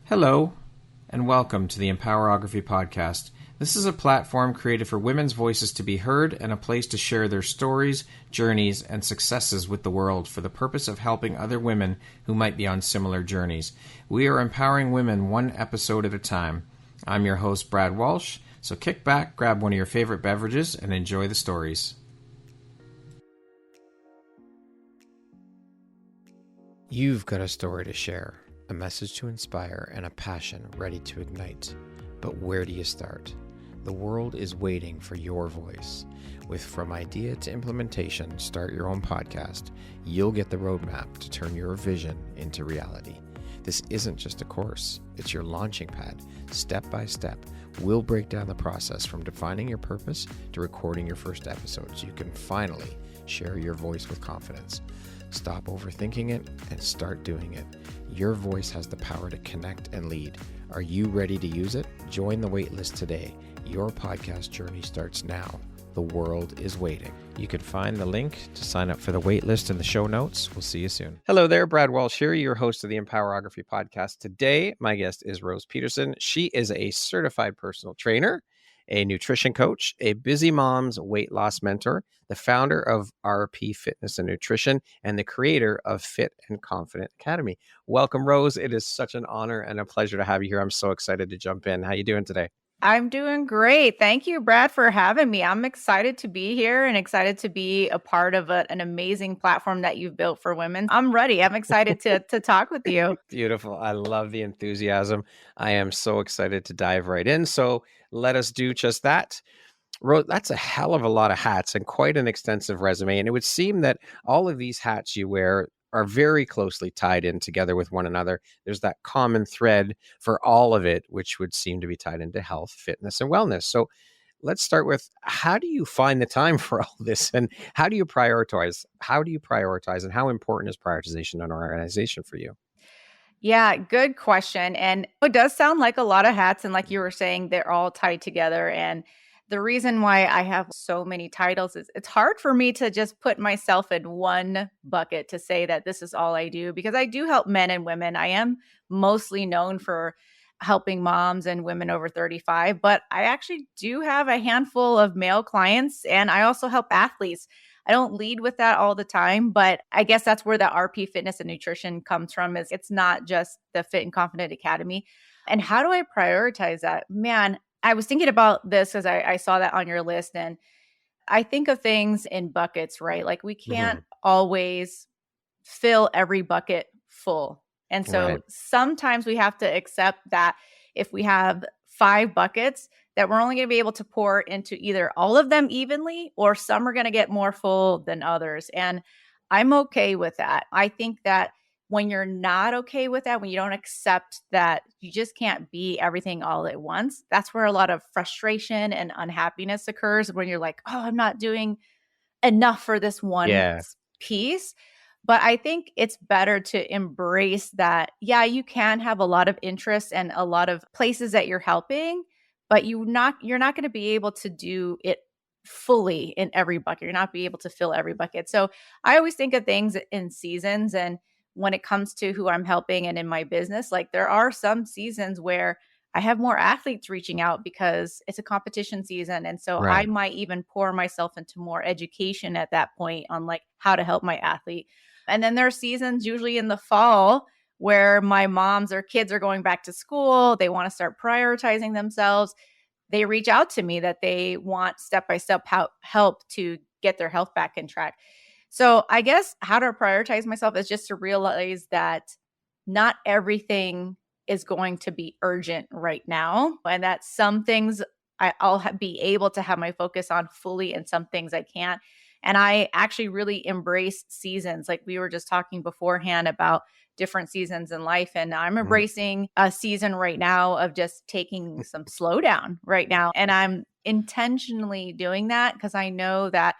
Hello, and welcome to the Empowerography Podcast. This is a platform created for women's voices to be heard and a place to share their stories, journeys, and successes with the world for the purpose of helping other women who might be on similar journeys. We are empowering women one episode at a time. I'm your host, Brad Walsh, so kick back, grab one of your favorite beverages, and enjoy the stories. You've got a story to share, a message to inspire, and a passion ready to ignite. But where do you start? The world is waiting for your voice. With From Idea to Implementation, Start Your Own Podcast, you'll get the roadmap to turn your vision into reality. This isn't just a course, it's your launching pad. Step by step, we'll break down the process from defining your purpose to recording your first episode so you can finally share your voice with confidence. Stop overthinking it and start doing it. Your voice has the power to connect and lead. Are you ready to use it? Join the waitlist today. Your podcast journey starts now. The world is waiting. You can find the link to sign up for the waitlist in the show notes. We'll see you soon. Hello there, Brad Walsh here, your host of the Empowerography Podcast. Today, my guest is Rose Peterson. She is a certified personal trainer, a nutrition coach, a busy mom's weight loss mentor, the founder of RP Fitness and Nutrition, and the creator of Fit and Confident Academy. Welcome, Rose. It is such an honor and a pleasure to have you here. I'm so excited to jump in. How you doing today? I'm doing great. Thank you, Brad, for having me. I'm excited to be here and excited to be a part of an amazing platform that you've built for women. I'm ready. I'm excited to talk with you. Beautiful. I love the enthusiasm. I am so excited to dive right in. So let us do just that. Rose, that's a hell of a lot of hats and quite an extensive resume. And it would seem that all of these hats you wear are very closely tied in together with one another. There's that common thread for all of it, which would seem to be tied into health, fitness, and wellness. So let's start with, how do you find the time for all this, and how do you prioritize? And how important is prioritization in an organization for you? Yeah, good question. And it does sound like a lot of hats. And like you were saying, they're all tied together. And the reason why I have so many titles is it's hard for me to just put myself in one bucket to say that this is all I do, because I do help men and women. I am mostly known for helping moms and women over 35, but I actually do have a handful of male clients, and I also help athletes. I don't lead with that all the time, but I guess that's where the RP Fitness and Nutrition comes from. Is it's not just the Fit and Confident Academy. And how do I prioritize that? Man, I was thinking about this as I saw that on your list, and I think of things in buckets, right? Like we can't always fill every bucket full. And so Right. sometimes we have to accept that if we have 5 buckets, that we're only going to be able to pour into either all of them evenly, or some are going to get more full than others. And I'm okay with that. I think that when you're not okay with that, when you don't accept that you just can't be everything all at once, that's where a lot of frustration and unhappiness occurs, when you're like, oh, I'm not doing enough for this one Yeah. piece. But I think it's better to embrace that, yeah, you can have a lot of interests and a lot of places that you're helping, but you're not going to be able to do it fully in every bucket. You're not be able to fill every bucket. So I always think of things in seasons. And when it comes to who I'm helping and in my business, like there are some seasons where I have more athletes reaching out because it's a competition season. And so I Right. might even pour myself into more education at that point on like how to help my athlete. And then there are seasons usually in the fall where my moms or kids are going back to school. They want to start prioritizing themselves. They reach out to me that they want step-by-step help to get their health back in track. So I guess how to prioritize myself is just to realize that not everything is going to be urgent right now, and that some things I'll be able to have my focus on fully, and some things I can't. And I actually really embrace seasons. Like we were just talking beforehand about different seasons in life. And I'm embracing a season right now of just taking some slowdown right now. And I'm intentionally doing that because I know that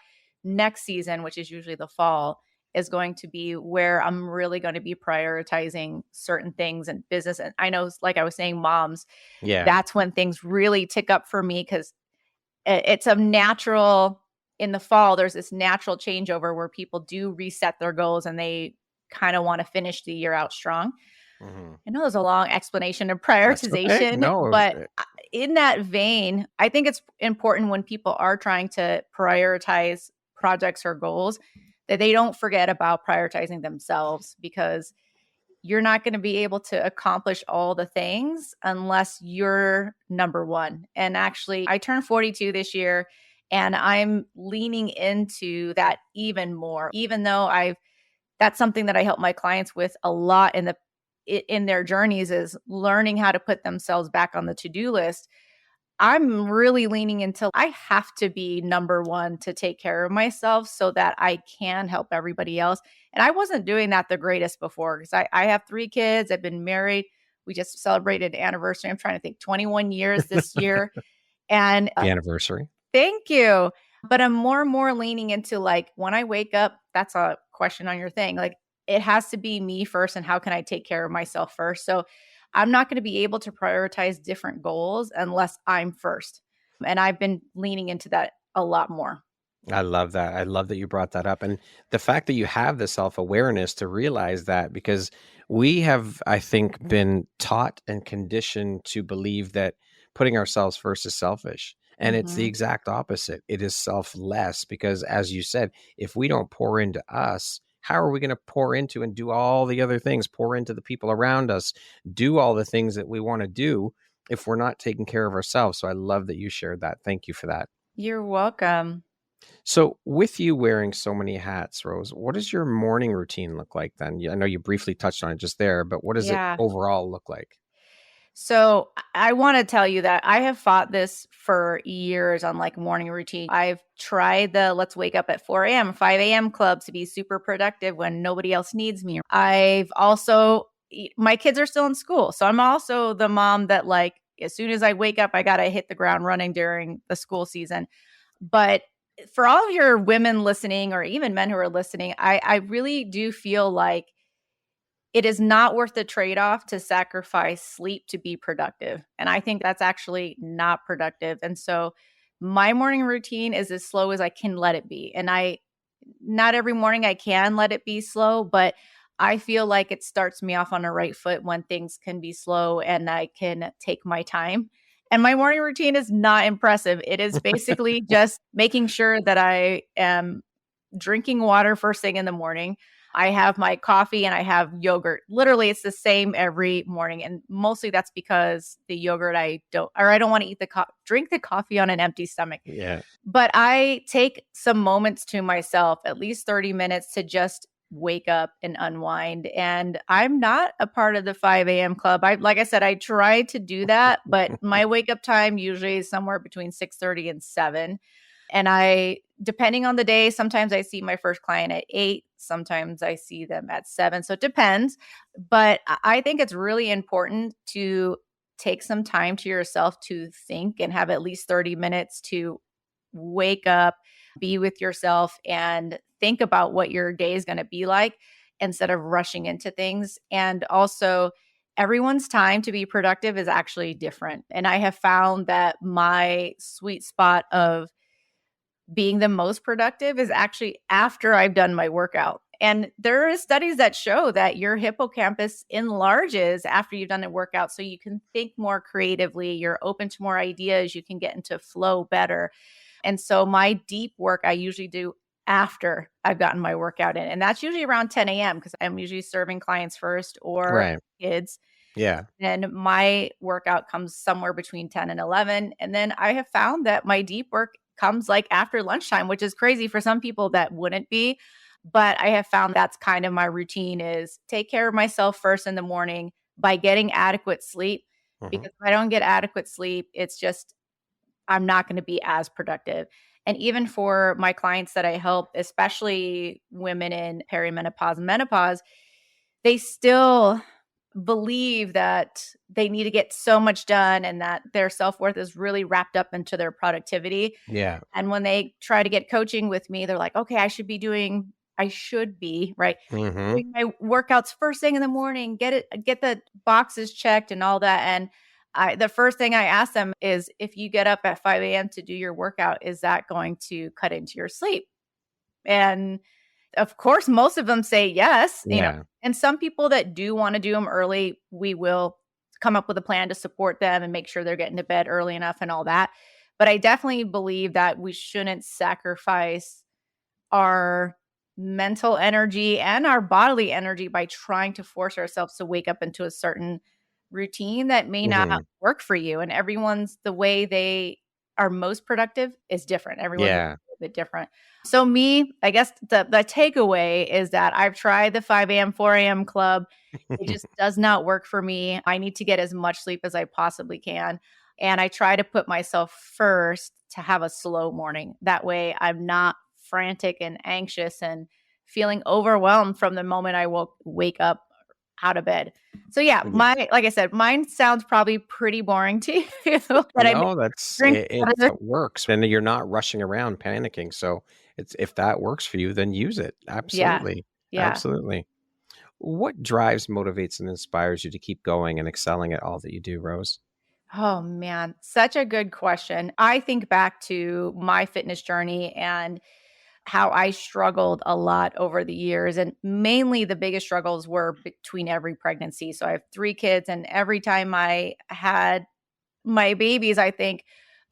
next season, which is usually the fall, is going to be where I'm really going to be prioritizing certain things in business. And I know, like I was saying, moms, Yeah. that's when things really tick up for me, because it's a natural, in the fall, there's this natural changeover where people do reset their goals and they kind of want to finish the year out strong. Hmm. I know there's a long explanation of That's okay. prioritization, No, but in that vein, I think it's important when people are trying to prioritize projects or goals that they don't forget about prioritizing themselves, because you're not going to be able to accomplish all the things unless you're number one. And actually, I turned 42 this year, and I'm leaning into that even more, even though that's something that I help my clients with a lot in their journeys, is learning how to put themselves back on the to-do list. I'm really leaning into I have to be number one to take care of myself so that I can help everybody else. And I wasn't doing that the greatest before, because I have 3 kids. I've been married. We just celebrated an anniversary. I'm trying to think, 21 years this year. And the anniversary. thank you. But I'm more and more leaning into, like, when I wake up, that's a question on your thing. Like, it has to be me first, and how can I take care of myself first? So I'm not going to be able to prioritize different goals unless I'm first. And I've been leaning into that a lot more. I love that. I love that you brought that up. And the fact that you have the self-awareness to realize that, because we have, I think, been taught and conditioned to believe that putting ourselves first is selfish. And it's the Mhm. exact opposite. It is selfless, because, as you said, if we don't pour into us, how are we going to pour into and do all the other things, pour into the people around us, do all the things that we want to do if we're not taking care of ourselves? So I love that you shared that. Thank you for that. You're welcome. So, with you wearing so many hats, Rose, what does your morning routine look like then? I know you briefly touched on it just there, but what does it Yeah. overall look like? So I want to tell you that I have fought this for years on, like, morning routine. I've tried the let's wake up at 4 a.m., 5 a.m. club to be super productive when nobody else needs me. I've also, my kids are still in school. So I'm also the mom that, like, as soon as I wake up, I got to hit the ground running during the school season. But for all of your women listening, or even men who are listening, I really do feel like it is not worth the trade-off to sacrifice sleep to be productive. And I think that's actually not productive. And so my morning routine is as slow as I can let it be. And not every morning I can let it be slow, but I feel like it starts me off on the right foot when things can be slow and I can take my time. And my morning routine is not impressive. It is basically just making sure that I am drinking water first thing in the morning. I have my coffee and I have yogurt. Literally, it's the same every morning. And mostly that's because the yogurt, I don't want to eat drink the coffee on an empty stomach. Yeah. But I take some moments to myself, at least 30 minutes, to just wake up and unwind. And I'm not a part of the 5 a.m. club. Like I said, I try to do that, but my wake up time usually is somewhere between 6:30 and 7. And depending on the day, sometimes I see my first client at 8, sometimes I see them at 7. So it depends. But I think it's really important to take some time to yourself to think and have at least 30 minutes to wake up, be with yourself, and think about what your day is going to be like instead of rushing into things. And also, everyone's time to be productive is actually different. And I have found that my sweet spot of being the most productive is actually after I've done my workout. And there are studies that show that your hippocampus enlarges after you've done a workout. So you can think more creatively, you're open to more ideas, you can get into flow better. And so my deep work I usually do after I've gotten my workout in. And that's usually around 10 a.m. because I'm usually serving clients first or Right. kids. Yeah. And my workout comes somewhere between 10 and 11. And then I have found that my deep work comes like after lunchtime, which is crazy for some people that wouldn't be. But I have found that's kind of my routine, is take care of myself first in the morning by getting adequate sleep. Hmm. Because if I don't get adequate sleep, it's just, I'm not going to be as productive. And even for my clients that I help, especially women in perimenopause and menopause, they still believe that they need to get so much done and that their self-worth is really wrapped up into their productivity. Yeah. And when they try to get coaching with me, they're like, okay, I should be, right, Hmm. doing my workouts first thing in the morning, get the boxes checked and all that. And the first thing I ask them is, if you get up at 5 a.m. to do your workout, is that going to cut into your sleep? And Of course, most of them say yes, Yeah. and some people that do want to do them early, we will come up with a plan to support them and make sure they're getting to bed early enough and all that. But I definitely believe that we shouldn't sacrifice our mental energy and our bodily energy by trying to force ourselves to wake up into a certain routine that may not Hmm. work for you. And everyone's the way they are most productive is different. Everyone's a Yeah. little bit different. So me, I guess the takeaway is that I've tried the 5 a.m., 4 a.m. club. It just does not work for me. I need to get as much sleep as I possibly can. And I try to put myself first to have a slow morning. That way I'm not frantic and anxious and feeling overwhelmed from the moment I wake up out of bed. So yeah, Yeah. like I said, mine sounds probably pretty boring to you, but I No, that's drink it, water. it works, and you're not rushing around panicking. So it's if that works for you, then use it. Yeah. Absolutely. Yeah. Absolutely. What drives, motivates, and inspires you to keep going and excelling at all that you do, Rose? Oh man, such a good question. I think back to my fitness journey and how I struggled a lot over the years. And mainly the biggest struggles were between every pregnancy. So I have 3 kids, and every time I had my babies, I think,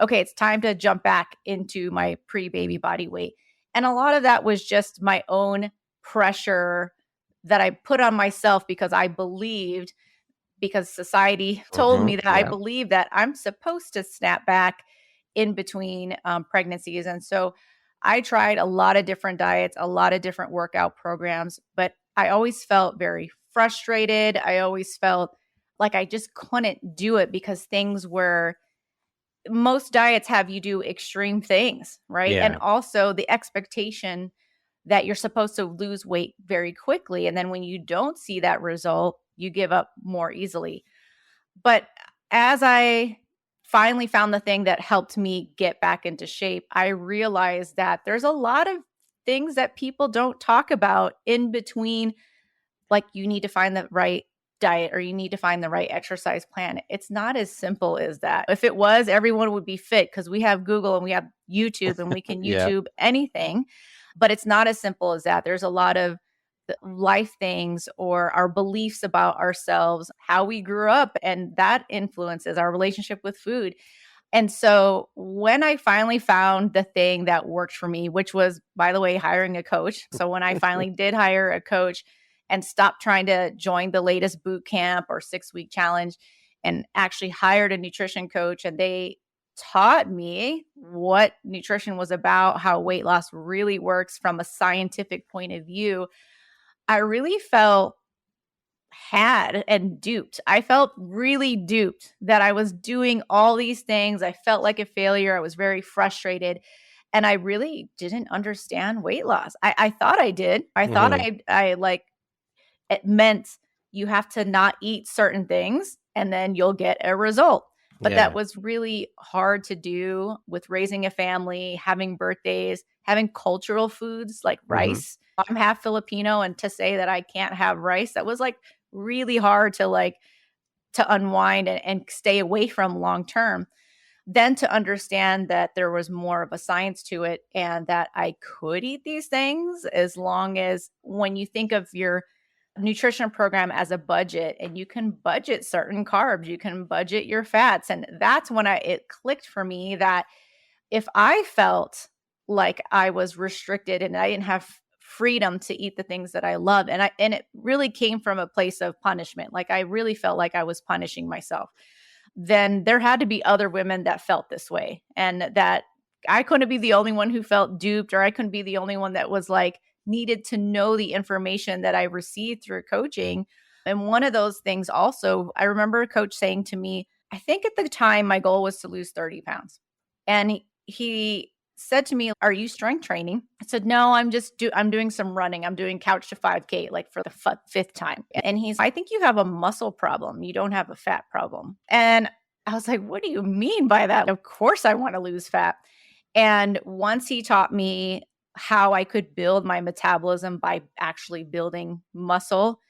okay, it's time to jump back into my pre baby body weight. And a lot of that was just my own pressure that I put on myself because I believed, because society told me that I Yeah. believe that I'm supposed to snap back in between pregnancies. And so I tried a lot of different diets, a lot of different workout programs, but I always felt very frustrated. I always felt like I just couldn't do it because things were, most diets have you do extreme things, right? And Yeah. also the expectation that you're supposed to lose weight very quickly. And then when you don't see that result, you give up more easily. But as I finally found the thing that helped me get back into shape, I realized that there's a lot of things that people don't talk about in between. Like, you need to find the right diet or you need to find the right exercise plan. It's not as simple as that. If it was, everyone would be fit because we have Google and we have YouTube and we can Yeah. YouTube anything. But it's not as simple as that. There's a lot of life things or our beliefs about ourselves, how we grew up, and that influences our relationship with food. And so when I finally found the thing that worked for me, which was, by the way, hiring a coach. So when I finally did hire a coach and stopped trying to join the latest boot camp or 6-week challenge and actually hired a nutrition coach, and they taught me what nutrition was about, how weight loss really works from a scientific point of view, I really felt had and duped. I felt really duped that I was doing all these things. I felt like a failure. I was very frustrated. And I really didn't understand weight loss. I thought I did. I thought Hmm. I like it meant you have to not eat certain things and then you'll get a result. But that Yeah. was really hard to do with raising a family, having birthdays, having cultural foods like Hmm. rice. I'm half Filipino, and to say that I can't have rice, that was like really hard to to unwind and stay away from long term. Then to understand that there was more of a science to it and that I could eat these things as long as, when you think of your nutrition program as a budget, and you can budget certain carbs, you can budget your fats. And that's when it clicked for me that if I felt like I was restricted and I didn't have freedom to eat the things that I love, and it really came from a place of punishment, like I really felt like I was punishing myself, then there had to be other women that felt this way, and that I couldn't be the only one who felt duped, or I couldn't be the only one that was like needed to know the information that I received through coaching. And one of those things also, I remember a coach saying to me, I think at the time my goal was to lose 30 pounds. And he said to me, "Are you strength training?" I said, "No, I'm doing some running. I'm doing couch to 5K like for the fifth time." And I think you have a muscle problem. You don't have a fat problem." And I was like, "What do you mean by that?" Of course I want to lose fat. And once he taught me how I could build my metabolism by actually building muscle,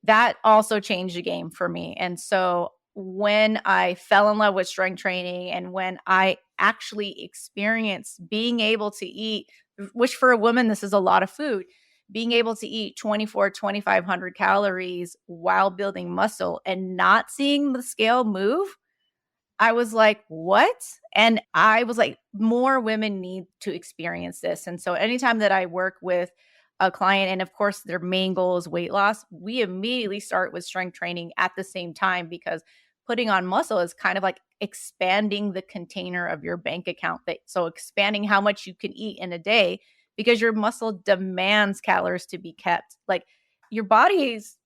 that also changed the game for me. And so when I fell in love with strength training and when I actually experienced being able to eat, which for a woman, this is a lot of food, being able to eat 2,500 calories while building muscle and not seeing the scale move, I was like, what? And I was like, more women need to experience this. And so anytime that I work with a client, and of course, their main goal is weight loss, we immediately start with strength training at the same time, because putting on muscle is kind of like expanding the container of your bank account. So expanding how much you can eat in a day, because your muscle demands calories to be kept. Like your body's,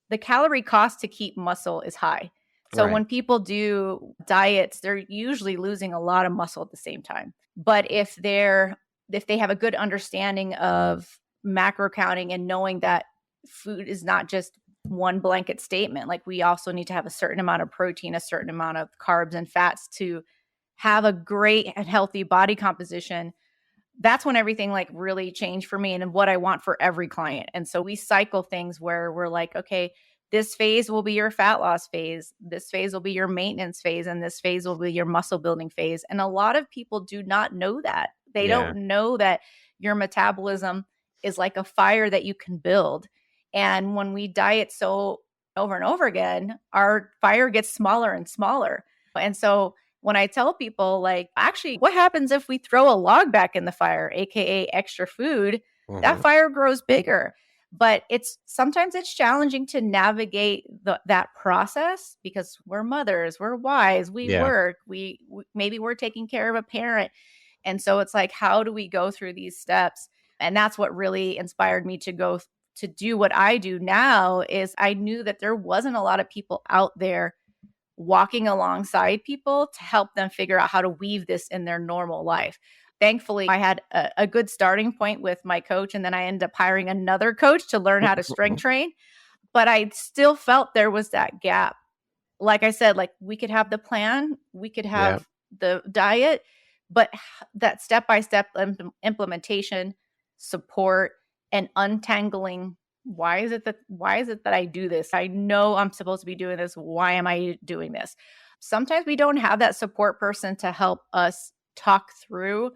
the calorie cost to keep muscle is high. So Right. when people do diets, they're usually losing a lot of muscle at the same time. But if they have a good understanding of macro counting and knowing that food is not just one blanket statement, like we also need to have a certain amount of protein, a certain amount of carbs and fats to have a great and healthy body composition, that's when everything like really changed for me and what I want for every client. And so we cycle things where we're like, okay, this phase will be your fat loss phase. This phase will be your maintenance phase. And this phase will be your muscle building phase. And a lot of people do not know that. They Yeah. don't know that your metabolism is like a fire that you can build. And when we diet so over and over again, our fire gets smaller and smaller. And so when I tell people, like, actually, what happens if we throw a log back in the fire, AKA extra food, that Hmm. fire grows bigger. But sometimes it's challenging to navigate that process, because we're mothers, we're wives, we Yeah. work, maybe we're taking care of a parent. And so it's like, how do we go through these steps? And that's what really inspired me to do what I do now. Is I knew that there wasn't a lot of people out there walking alongside people to help them figure out how to weave this in their normal life. Thankfully, I had a good starting point with my coach, and then I ended up hiring another coach to learn how to strength train. But I still felt there was that gap. Like I said, like we could have the plan, we could Yeah. have the diet, but that step-by-step implementation, support, and untangling, why is it that I do this? I know I'm supposed to be doing this. Why am I doing this? Sometimes we don't have that support person to help us talk through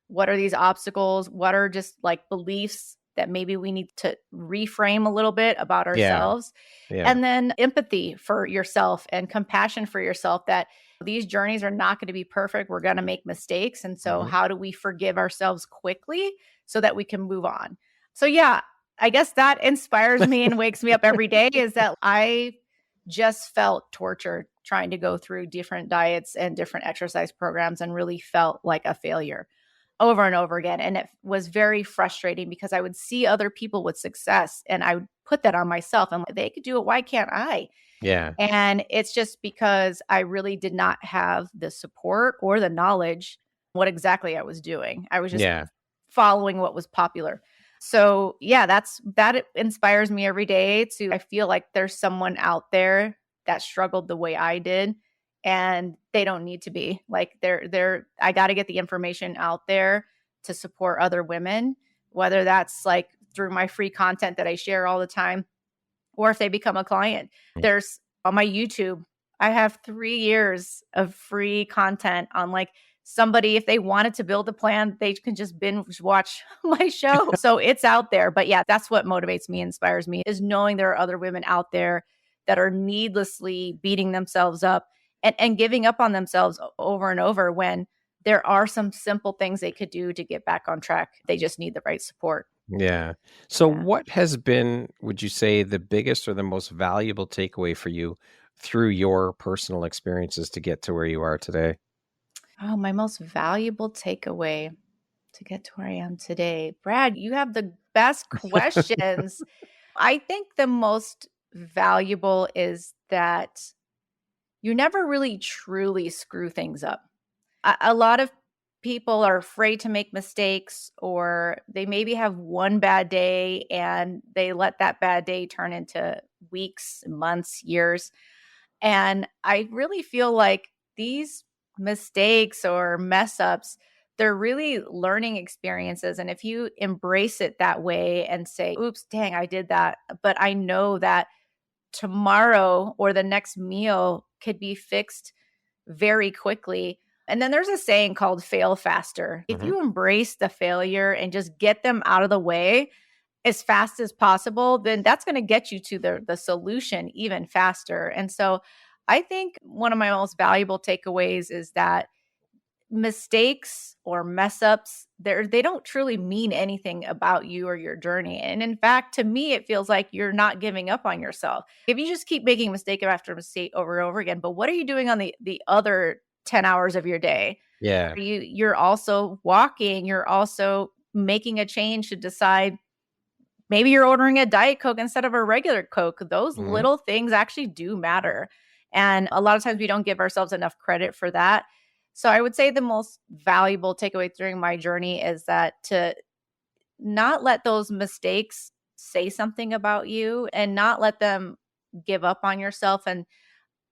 what are these obstacles, what are just like beliefs that maybe we need to reframe a little bit about Yeah. ourselves. Yeah. And then empathy for yourself and compassion for yourself, that these journeys are not going to be perfect. We're going to make mistakes. And so, Hmm. how do we forgive ourselves quickly so that we can move on? So, yeah, I guess that inspires me and wakes me up every day, is that I just felt tortured trying to go through different diets and different exercise programs, and really felt like a failure over and over again. And it was very frustrating, because I would see other people with success and I would put that on myself. And they could do it. Why can't I? Yeah. And it's just because I really did not have the support or the knowledge what exactly I was doing. I was just Yeah. following what was popular. So yeah, that inspires me every day. I feel like there's someone out there that struggled the way I did, and they don't need to be. Like I got to get the information out there to support other women, whether that's like through my free content that I share all the time, or if they become a client. There's on my YouTube, I have 3 years of free content on like somebody, if they wanted to build a plan, they can just binge watch my show. So it's out there. But yeah, that's what motivates me, inspires me, is knowing there are other women out there that are needlessly beating themselves up and giving up on themselves over and over, when there are some simple things they could do to get back on track. They just need the right support. Yeah. So Yeah. what has been, would you say, the biggest or the most valuable takeaway for you through your personal experiences to get to where you are today? Oh, my most valuable takeaway to get to where I am today. Brad, you have the best questions. I think the most valuable is that you never really truly screw things up. A lot of people are afraid to make mistakes, or they maybe have one bad day and they let that bad day turn into weeks, months, years. And I really feel like these mistakes or mess ups, they're really learning experiences. And if you embrace it that way and say, oops, dang, I did that, but I know that tomorrow or the next meal could be fixed very quickly. And then there's a saying called fail faster. If Hmm. you embrace the failure and just get them out of the way, as fast as possible, then that's going to get you to the solution even faster. And so I think one of my most valuable takeaways is that mistakes or mess ups, they don't truly mean anything about you or your journey. And in fact, to me, it feels like you're not giving up on yourself. If you just keep making mistake after mistake over and over again, but what are you doing on the other 10 hours of your day? Yeah. You're also walking, you're also making a change to decide maybe you're ordering a Diet Coke instead of a regular Coke. Those Hmm. little things actually do matter. And a lot of times we don't give ourselves enough credit for that. So I would say the most valuable takeaway during my journey is that to not let those mistakes say something about you and not let them give up on yourself. And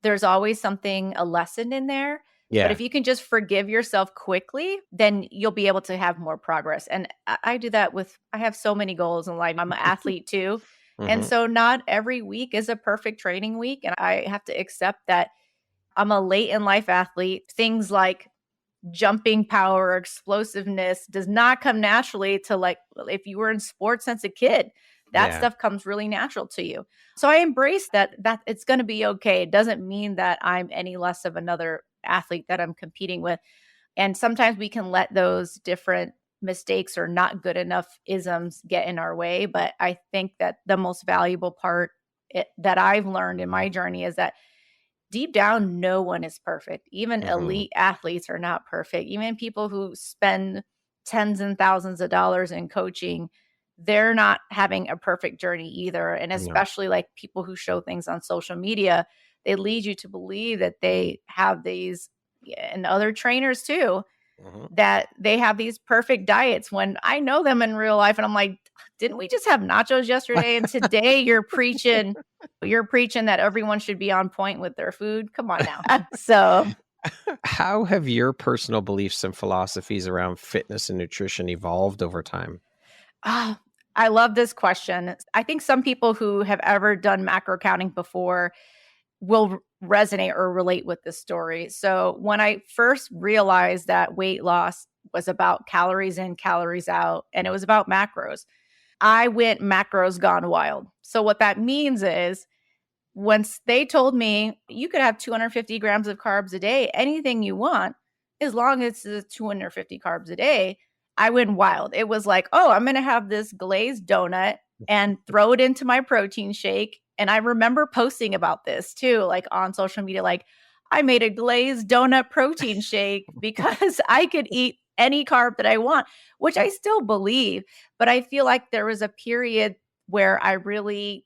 there's always something, a lesson in there. But Yeah. if you can just forgive yourself quickly, then you'll be able to have more progress. And I do that I have so many goals in life. I'm an athlete too. And Hmm. so not every week is a perfect training week. And I have to accept that I'm a late in life athlete. Things like jumping power, explosiveness does not come naturally to, like, if you were in sports since a kid, that Yeah. stuff comes really natural to you. So I embrace that it's going to be okay. It doesn't mean that I'm any less of another athlete that I'm competing with. And sometimes we can let those different mistakes or not good enough isms get in our way, but I think that the most valuable part that I've learned in my journey is that deep down, no one is perfect. Even Hmm. elite athletes are not perfect. Even people who spend tens and thousands of dollars in coaching, they're not having a perfect journey either. And No. especially like people who show things on social media, they lead you to believe that they have these, and other trainers too, Hmm. that they have these perfect diets when I know them in real life and I'm like, didn't we just have nachos yesterday? And today you're preaching that everyone should be on point with their food. Come on now. So, How have your personal beliefs and philosophies around fitness and nutrition evolved over time? ah, I love this question. I think some people who have ever done macro counting before will resonate or relate with this story. So, when I first realized that weight loss was about calories in, calories out, and it was about macros, I went macros gone wild. So, what that means is once they told me you could have 250 grams of carbs a day, anything you want, as long as it's 250 carbs a day, I went wild. It was like, oh, I'm going to have this glazed donut and throw it into my protein shake. And I remember posting about this too, like on social media, like I made a glazed donut protein shake because I could eat any carb that I want, which I still believe. But I feel like there was a period where I really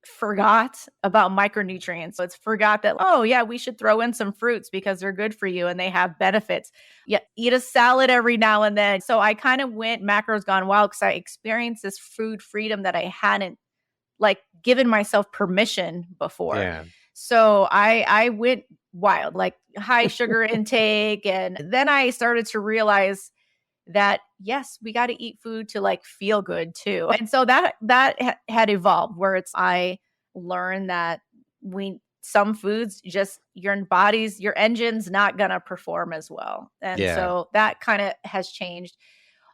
forgot about micronutrients. So it's forgot that, oh, yeah, we should throw in some fruits because they're good for you and they have benefits. Yeah, eat a salad every now and then. So I kind of went macros gone wild because I experienced this food freedom that I hadn't like given myself permission before. Yeah. So I went wild, like high sugar intake. And then I started to realize that yes, we got to eat food to like feel good too. And so had evolved where it's I learned that we some foods just your engine's not going to perform as well. And Yeah. so that kind of has changed.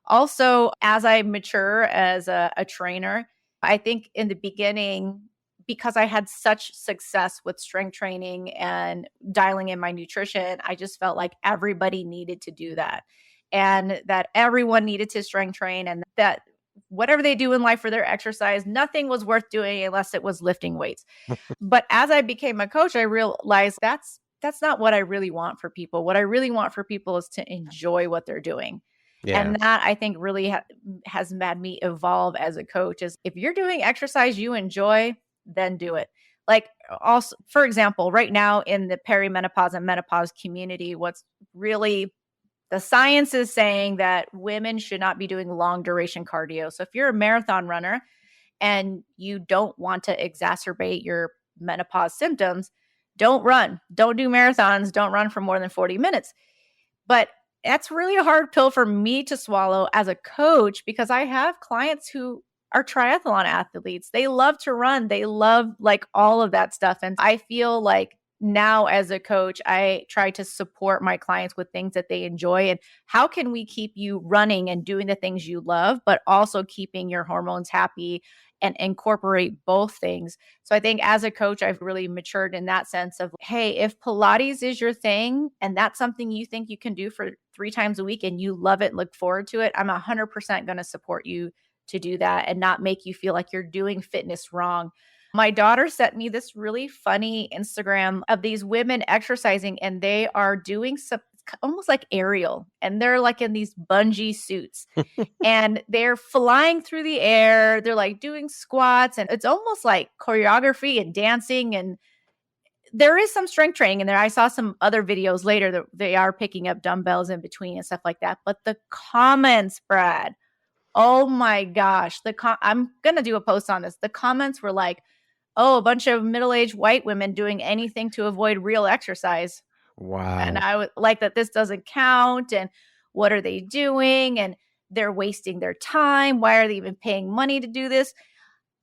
Also, as I mature as a trainer, I think in the beginning, because I had such success with strength training and dialing in my nutrition, I just felt like everybody needed to do that and that everyone needed to strength train and that whatever they do in life for their exercise, nothing was worth doing unless it was lifting weights. But as I became a coach, I realized that's not what I really want for people. What I really want for people is to enjoy what they're doing. Yeah. And that I think really has made me evolve as a coach is if you're doing exercise you enjoy, then do it. Like also, for example, right now in the perimenopause and menopause community, what's really the science is saying that women should not be doing long duration cardio. So if you're a marathon runner and you don't want to exacerbate your menopause symptoms, don't run. Don't do marathons. Don't run for more than 40 minutes. But that's really a hard pill for me to swallow as a coach because I have clients who are triathlon athletes. They love to run. They love like all of that stuff. And I feel like now as a coach, I try to support my clients with things that they enjoy. And how can we keep you running and doing the things you love, but also keeping your hormones happy and incorporate both things? So I think as a coach, I've really matured in that sense of, hey, if Pilates is your thing and that's something you think you can do for 3 times a week and you love it and look forward to it, I'm 100% going to support you to do that and not make you feel like you're doing fitness wrong. My daughter sent me this really funny Instagram of these women exercising, and they are doing some almost like aerial, and they're like in these bungee suits and they're flying through the air. They're like doing squats, and it's almost like choreography and dancing. And there is some strength training in there. I saw some other videos later that they are picking up dumbbells in between and stuff like that. But the comments, Brad, oh my gosh, I'm going to do a post on this. The comments were like, oh, a bunch of middle-aged white women doing anything to avoid real exercise. And Wow. I would like that this doesn't count. And what are they doing? And they're wasting their time. Why are they even paying money to do this?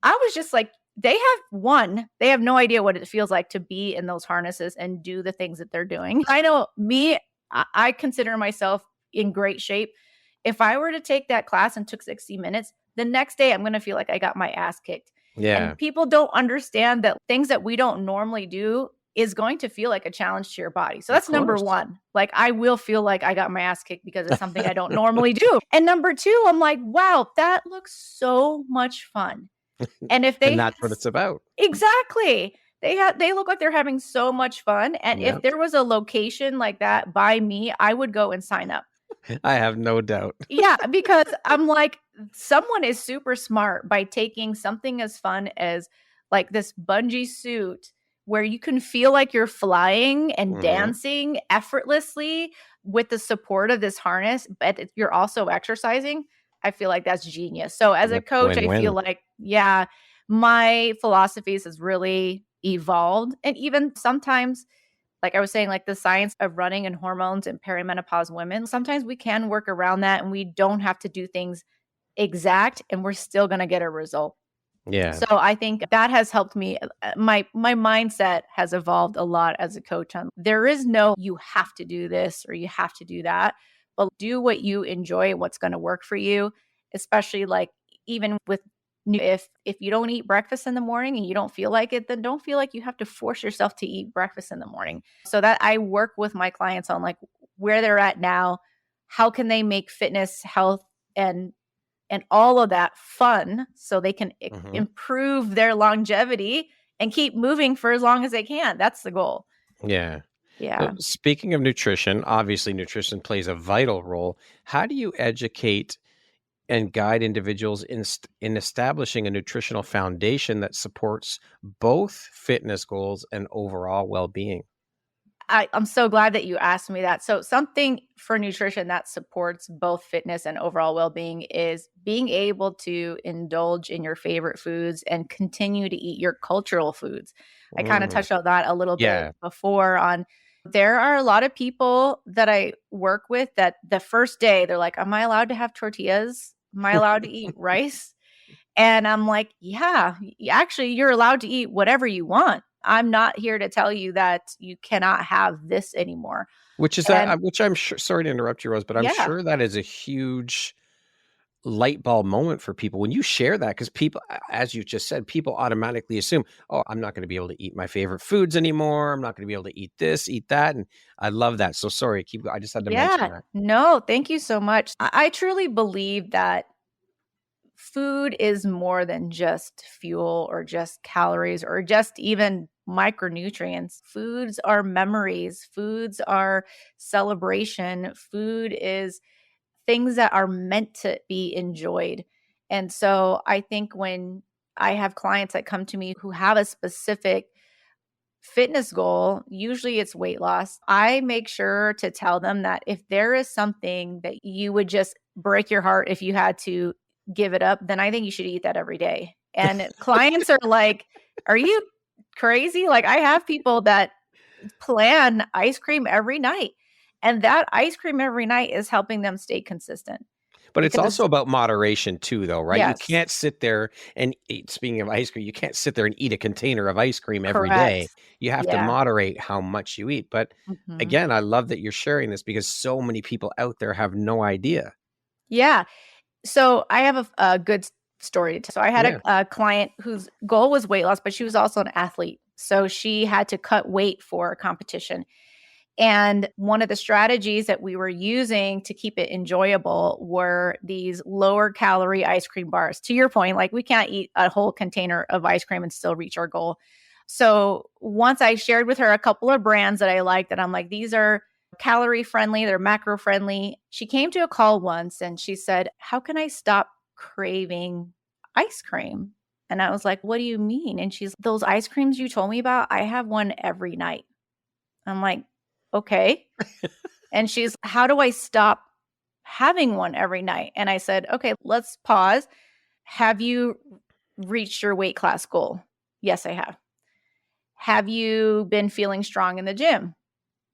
I was just like, they have no idea what it feels like to be in those harnesses and do the things that they're doing. I know I consider myself in great shape. If I were to take that class and took 60 minutes, the next day I'm going to feel like I got my ass kicked. Yeah. And people don't understand that things that we don't normally do is going to feel like a challenge to your body. So Of that's number course. one. Like I will feel like I got my ass kicked because it's something I don't normally do. And number two, I'm like, wow, that looks so much fun. And if And they that's what it's about. exactly. They look like they're having so much fun. And Yeah. if there was a location like that by me, I would go and sign up. I have no doubt. Yeah, because I'm like, someone is super smart by taking something as fun as like this bungee suit where you can feel like you're flying and dancing effortlessly with the support of this harness, but you're also exercising. I feel like that's genius. So as a That's coach, I feel win-win. like, yeah, my philosophies has really evolved. And even sometimes like I was saying, like the science of running and hormones and perimenopause women, sometimes we can work around that and we don't have to do things exact and we're still going to get a result. Yeah. So I think that has helped me. My mindset has evolved a lot as a coach. On there is no you have to do this or you have to do that, but do what you enjoy, what's going to work for you. Especially like even with if you don't eat breakfast in the morning and you don't feel like it, then don't feel like you have to force yourself to eat breakfast in the morning. So that I work with my clients on like where they're at now, how can they make fitness, health, and all of that fun so they can improve their longevity and keep moving for as long as they can. That's the goal. Yeah. Yeah. Speaking of nutrition, obviously nutrition plays a vital role. How do you educate and guide individuals in establishing a nutritional foundation that supports both fitness goals and overall well-being? I'm so glad that you asked me that. So something for nutrition that supports both fitness and overall well-being is being able to indulge in your favorite foods and continue to eat your cultural foods. I kind of touched on that a little bit before on there are a lot of people that I work with that the first day they're like, am I allowed to have tortillas? Am I allowed to eat rice? And I'm like, yeah, actually, you're allowed to eat whatever you want. I'm not here to tell you that you cannot have this anymore. Which is that, which I'm sure, sorry to interrupt you, Rose, but I'm sure that is a huge light bulb moment for people when you share that, because people, as you just said, people automatically assume, oh, I'm not going to be able to eat my favorite foods anymore. I'm not going to be able to eat this, eat that. And I love that. So sorry, I just had to mention that. No, thank you so much. I truly believe that food is more than just fuel or just calories or just even micronutrients. Foods are memories. Foods are celebration. Food is things that are meant to be enjoyed. And so I think when I have clients that come to me who have a specific fitness goal, usually it's weight loss. I make sure to tell them that if there is something that you would just break your heart if you had to give it up, then I think you should eat that every day. And clients are like, are you crazy? Like I have people that plan ice cream every night, and that ice cream every night is helping them stay consistent. But it's because also about moderation too, though, right? You yes, can't sit there and eat, speaking of ice cream, you can't sit there and eat a container of ice cream every day. correct. You have to Yeah. moderate how much you eat. But Mhm. again, I love that you're sharing this because so many people out there have no idea. Yeah. So I have a good story to tell. So I had Yeah. a client whose goal was weight loss, but she was also an athlete. So she had to cut weight for a competition. And one of the strategies that we were using to keep it enjoyable were these lower calorie ice cream bars. To your point, like we can't eat a whole container of ice cream and still reach our goal. So once I shared with her a couple of brands that I liked, and I'm like, these are calorie friendly, they're macro friendly. She came to a call once and she said, how can I stop craving ice cream? And I was like, what do you mean? And she's, those ice creams you told me about, I have one every night. I'm like, okay. And she's, how do I stop having one every night? And I said, okay, let's pause. Have you reached your weight class goal? Yes, I have. Have you been feeling strong in the gym?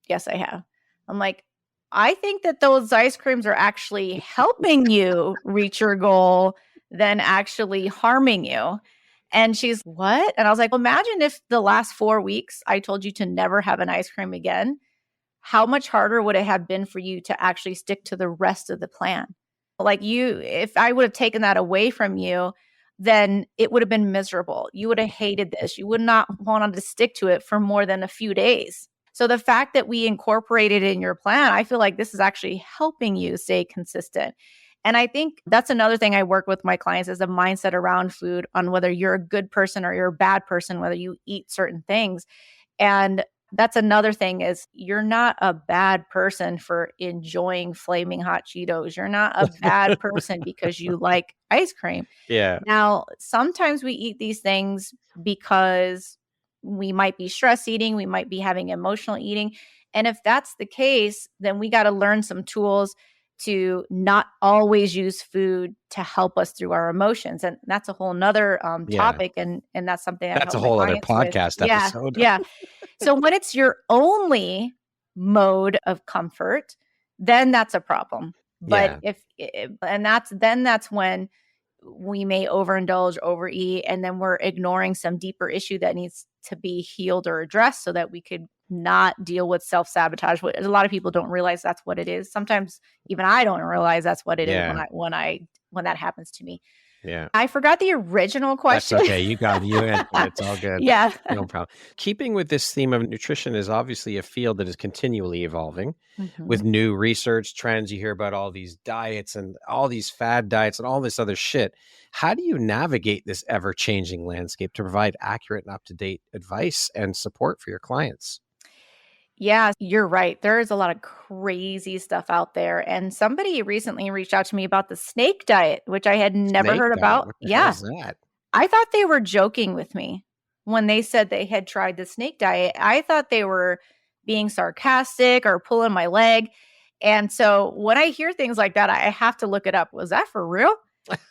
Yes, I have. I'm like, I think that those ice creams are actually helping you reach your goal than actually harming you. And she's, what? And I was like, well, imagine if the last 4 weeks I told you to never have an ice cream again. How much harder would it have been for you to actually stick to the rest of the plan? Like you, if I would have taken that away from you, then it would have been miserable. You would have hated this. You would not want to stick to it for more than a few days. So the fact that we incorporated it in your plan, I feel like this is actually helping you stay consistent. And I think that's another thing I work with my clients is a mindset around food on whether you're a good person or you're a bad person, whether you eat certain things. And that's another thing is you're not a bad person for enjoying flaming hot Cheetos. You're not a bad person because you like ice cream. Yeah. Now, sometimes we eat these things because we might be stress eating, we might be having emotional eating. And if that's the case, then we got to learn some tools to not always use food to help us through our emotions. And that's a whole nother Yeah. topic. And that's something I That's help a my whole other clients with. podcast Yeah. episode. Yeah. So when it's your only mode of comfort, then that's a problem. But Yeah. that's when we may overindulge, overeat, and then we're ignoring some deeper issue that needs to be healed or addressed so that we could not deal with self-sabotage. A lot of people don't realize that's what it is. Sometimes even I don't realize that's what it is Yeah. when that happens to me. Yeah. I forgot the original That's question. okay. You answered it. It's all good. Yeah. No problem. Keeping with this theme of nutrition is obviously a field that is continually evolving with Mhm. new research trends. You hear about all these diets and all these fad diets and all this other shit. How do you navigate this ever changing landscape to provide accurate and up to date advice and support for your clients? Yeah, you're right. There is a lot of crazy stuff out there. And somebody recently reached out to me about the snake diet, which I had never Snake heard diet. about. What the Yeah. hell's that? I thought they were joking with me when they said they had tried the snake diet. I thought they were being sarcastic or pulling my leg. And so when I hear things like that, I have to look it up. Was that for real?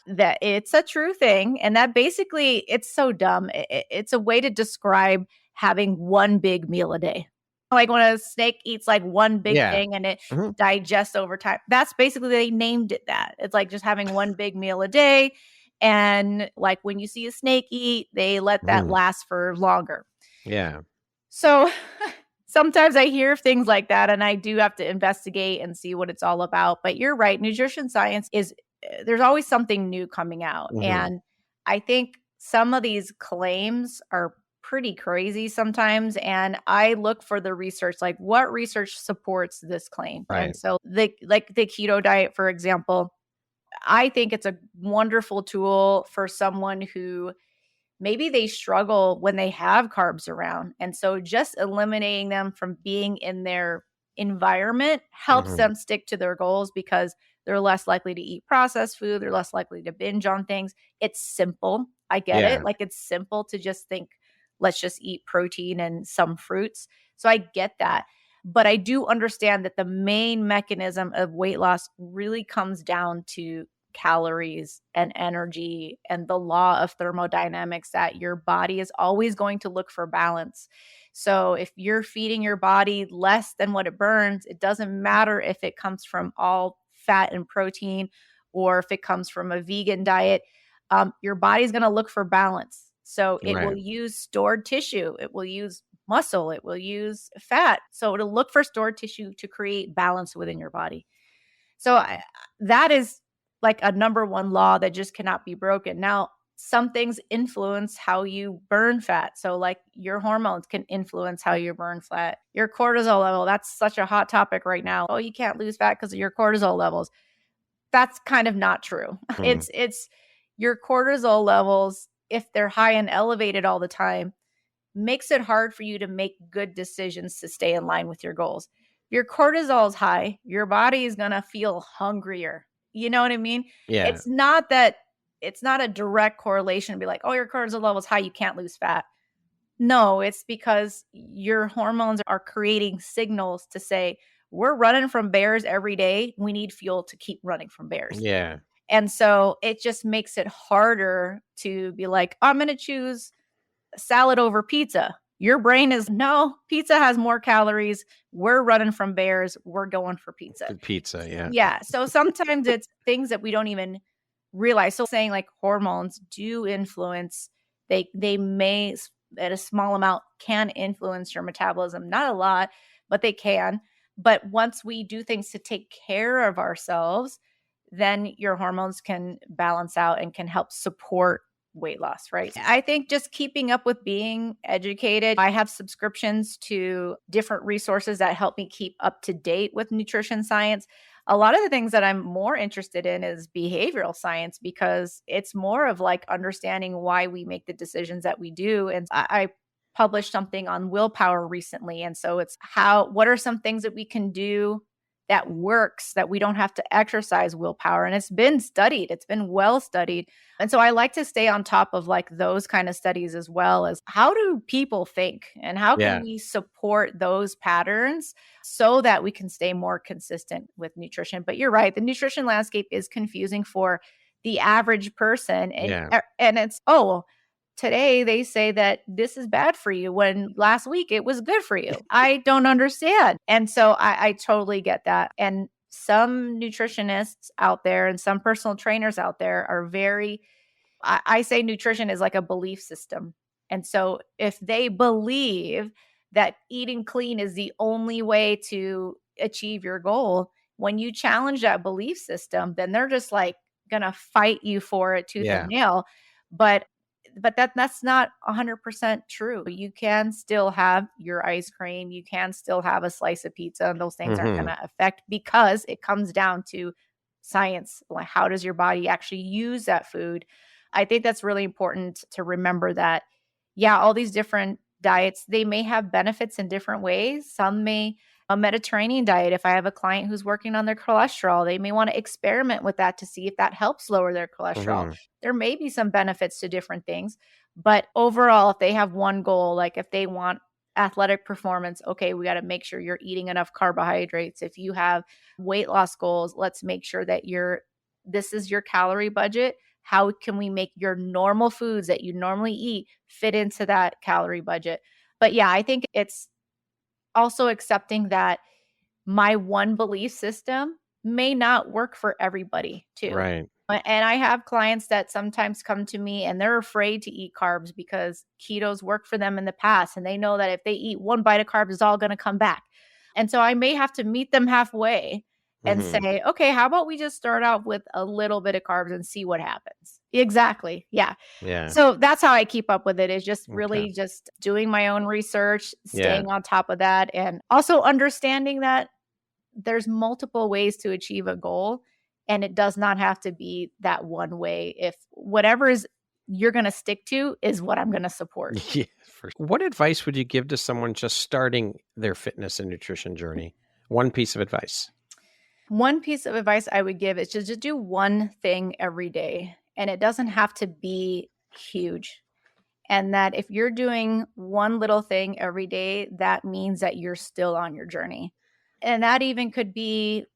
That it's a true thing. And that basically, it's so dumb. It's a way to describe having one big meal a day. Like when a snake eats like one big Yeah. thing and it Mhm. digests over time. That's basically they named it that. It's like just having one big meal a day. And like when you see a snake eat, they let that Mm. last for longer. Yeah. So sometimes I hear things like that and I do have to investigate and see what it's all about. But you're right. Nutrition science is, there's always something new coming out. Mhm. And I think some of these claims are pretty crazy sometimes. And I look for the research, like what research supports this claim. And Right. so like the keto diet, for example, I think it's a wonderful tool for someone who maybe they struggle when they have carbs around. And so just eliminating them from being in their environment helps Mhm. them stick to their goals because they're less likely to eat processed food. They're less likely to binge on things. It's simple. I get Yeah. it. Like it's simple to just think, let's just eat protein and some fruits. So I get that. But I do understand that the main mechanism of weight loss really comes down to calories and energy and the law of thermodynamics that your body is always going to look for balance. So if you're feeding your body less than what it burns, it doesn't matter if it comes from all fat and protein or if it comes from a vegan diet, your body's going to look for balance. So it will Right. use stored tissue, it will use muscle, it will use fat. So it'll look for stored tissue to create balance within your body. So that is like a number one law that just cannot be broken. Now, some things influence how you burn fat. So, like your hormones can influence how you burn fat. Your cortisol level, that's such a hot topic right now. Oh, you can't lose fat because of your cortisol levels. That's kind of not true. Mm. It's your cortisol levels, if they're high and elevated all the time, makes it hard for you to make good decisions to stay in line with your goals. If your cortisol is high, your body is going to feel hungrier. You know what I mean? Yeah. It's not a direct correlation to be like, oh, your cortisol level is high, you can't lose fat. No, it's because your hormones are creating signals to say, we're running from bears every day. We need fuel to keep running from bears. Yeah. And so it just makes it harder to be like, I'm going to choose salad over pizza. Your brain is, no, pizza has more calories. We're running from bears. We're going for pizza. Good pizza. Yeah. Yeah. So sometimes it's things that we don't even realize. So saying like hormones do influence, they may at a small amount can influence your metabolism. Not a lot, but they can. But once we do things to take care of ourselves, then your hormones can balance out and can help support weight loss, right? I think just keeping up with being educated. I have subscriptions to different resources that help me keep up to date with nutrition science. A lot of the things that I'm more interested in is behavioral science because it's more of like understanding why we make the decisions that we do. And I published something on willpower recently. And so it's what are some things that we can do that works, that we don't have to exercise willpower. And it's been studied. It's been well studied. And so I like to stay on top of like those kind of studies as well as how do people think and how can we support those patterns so that we can stay more consistent with nutrition. But you're right. The nutrition landscape is confusing for the average person. And it's, today they say that this is bad for you when last week it was good for you. I don't understand. And so I totally get that. And some nutritionists out there and some personal trainers out there are I say nutrition is like a belief system. And so if they believe that eating clean is the only way to achieve your goal, when you challenge that belief system, then they're just like going to fight you for it tooth and nail. But that's not 100% true. You can still have your ice cream. You can still have a slice of pizza, and those things aren't going to affect because it comes down to science. Like, how does your body actually use that food? I think that's really important to remember that, all these different diets, they may have benefits in different ways. A Mediterranean diet, if I have a client who's working on their cholesterol, they may want to experiment with that to see if that helps lower their cholesterol. There may be some benefits to different things, but overall, if they have one goal, like if they want athletic performance, okay, we got to make sure you're eating enough carbohydrates. If you have weight loss goals, let's make sure that this is your calorie budget. How can we make your normal foods that you normally eat fit into that calorie budget? But I think it's also accepting that my one belief system may not work for everybody too. Right. And I have clients that sometimes come to me and they're afraid to eat carbs because keto's worked for them in the past. And they know that if they eat one bite of carbs, it's all going to come back. And so I may have to meet them halfway and say, okay, how about we just start out with a little bit of carbs and see what happens? Exactly. Yeah. So that's how I keep up with it, is just really just doing my own research, staying on top of that, and also understanding that there's multiple ways to achieve a goal. And it does not have to be that one way. If whatever is you're going to stick to is what I'm going to support. What advice would you give to someone just starting their fitness and nutrition journey? One piece of advice. One piece of advice I would give is just do one thing every day. And it doesn't have to be huge. And that if you're doing one little thing every day, that means that you're still on your journey. And that even could be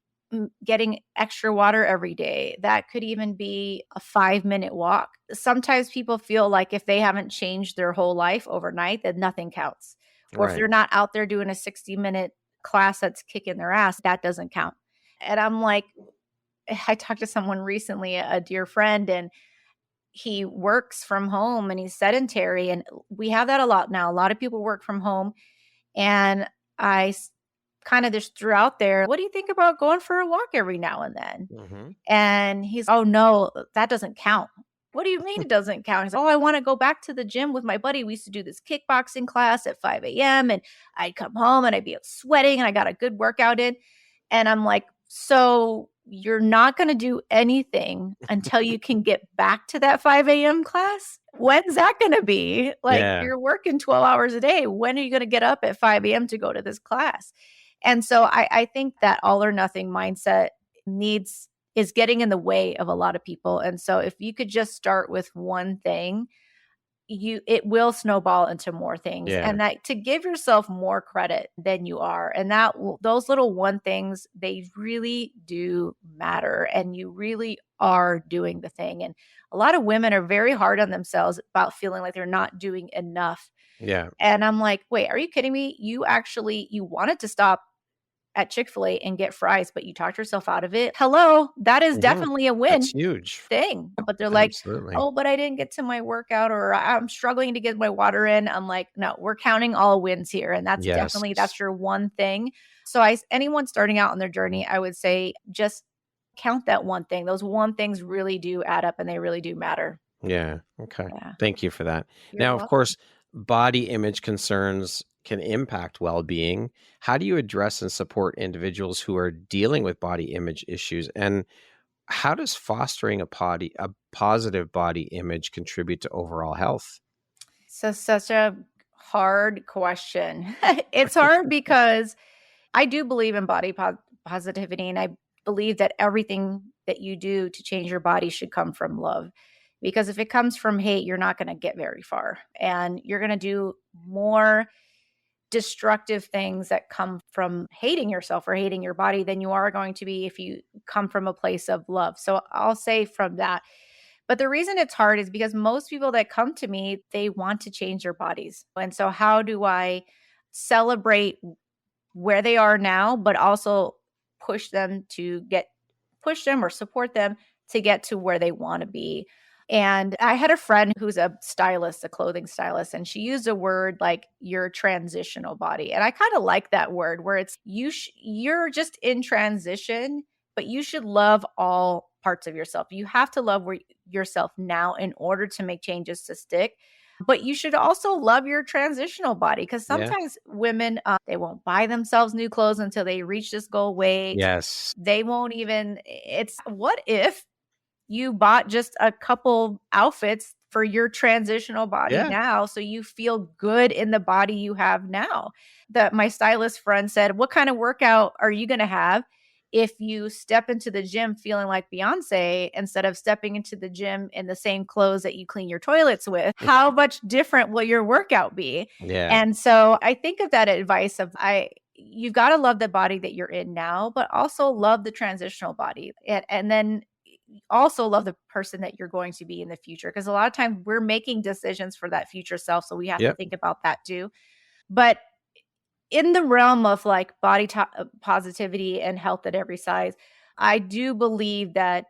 getting extra water every day. That could even be a 5-minute walk. Sometimes people feel like if they haven't changed their whole life overnight, that nothing counts. Or if they're not out there doing a 60-minute class that's kicking their ass, that doesn't count. And I'm like, I talked to someone recently, a dear friend, and he works from home and he's sedentary. And we have that a lot now. A lot of people work from home. And I kind of just threw out there, what do you think about going for a walk every now and then? Hmm. And he's, oh, no, that doesn't count. What do you mean it doesn't count? He's like, oh, I want to go back to the gym with my buddy. We used to do this kickboxing class at 5 a.m. And I'd come home and I'd be sweating and I got a good workout in. And I'm like, so you're not going to do anything until you can get back to that 5 a.m. class? When's that going to be? Like, Yeah. you're working 12 hours a day. When are you going to get up at 5 a.m. to go to this class? And so I think that all or nothing mindset is getting in the way of a lot of people. And so if you could just start with one thing, it will snowball into more things, Yeah. and that to give yourself more credit than you are. And those little one things, they really do matter, and you really are doing the thing. And a lot of women are very hard on themselves about feeling like they're not doing enough. Yeah. And I'm like, wait, are you kidding me? You wanted to stop at Chick-fil-A and get fries, but you talked yourself out of it. Hello, that is Hmm. definitely a That's win huge. thing. But they're like, Absolutely. "Oh, but I didn't get to my workout, or I'm struggling to get my water in." I'm like, "No, we're counting all wins here, and Yes. that's your one thing." So anyone starting out on their journey, I would say just count that one thing. Those one things really do add up and they really do matter. Yeah. Okay. Yeah. Thank you for that. You're Now, of welcome. course, body image concerns can impact well-being. How do you address and support individuals who are dealing with body image issues? And how does fostering a positive body image contribute to overall health? So such a hard question. It's hard because I do believe in positivity, and I believe that everything that you do to change your body should come from love. Because if it comes from hate, you're not going to get very far, and you're going to do more destructive things that come from hating yourself or hating your body than you are going to be if you come from a place of love. So I'll say from that. But the reason it's hard is because most people that come to me, they want to change their bodies. And so how do I celebrate where they are now, but also push them or support them to get to where they want to be? And I had a friend who's a stylist, a clothing stylist, and she used a word like your transitional body. And I kind of like that word, where it's you're just in transition, but you should love all parts of yourself. You have to love yourself now in order to make changes to stick. But you should also love your transitional body, because Yeah. sometimes women, they won't buy themselves new clothes until they reach this goal weight. Yes. They won't even, it's what if you bought just a couple outfits for your transitional body Yeah. now, so you feel good in the body you have now? That my stylist friend said, what kind of workout are you going to have if you step into the gym feeling like Beyonce instead of stepping into the gym in the same clothes that you clean your toilets with? How much different will your workout be? Yeah. And so I think of that advice of you've got to love the body that you're in now, but also love the transitional body. And then also love the person that you're going to be in the future, because a lot of times we're making decisions for that future self, so we have to Yep. think about that too. But in the realm of like positivity and health at every size, I do believe that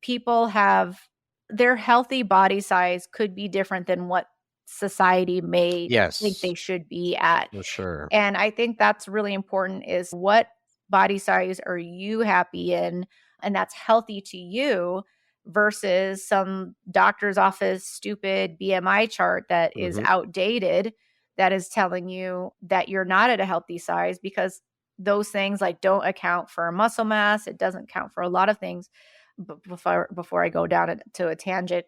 people have their healthy body size could be different than what society may think Yes. they should be at. For sure. And I think that's really important, is what body size are you happy in and that's healthy to you, versus some doctor's office stupid BMI chart that is Hmm. outdated, that is telling you that you're not at a healthy size, because those things like don't account for muscle mass. It doesn't count for a lot of things. Before I go down to a tangent.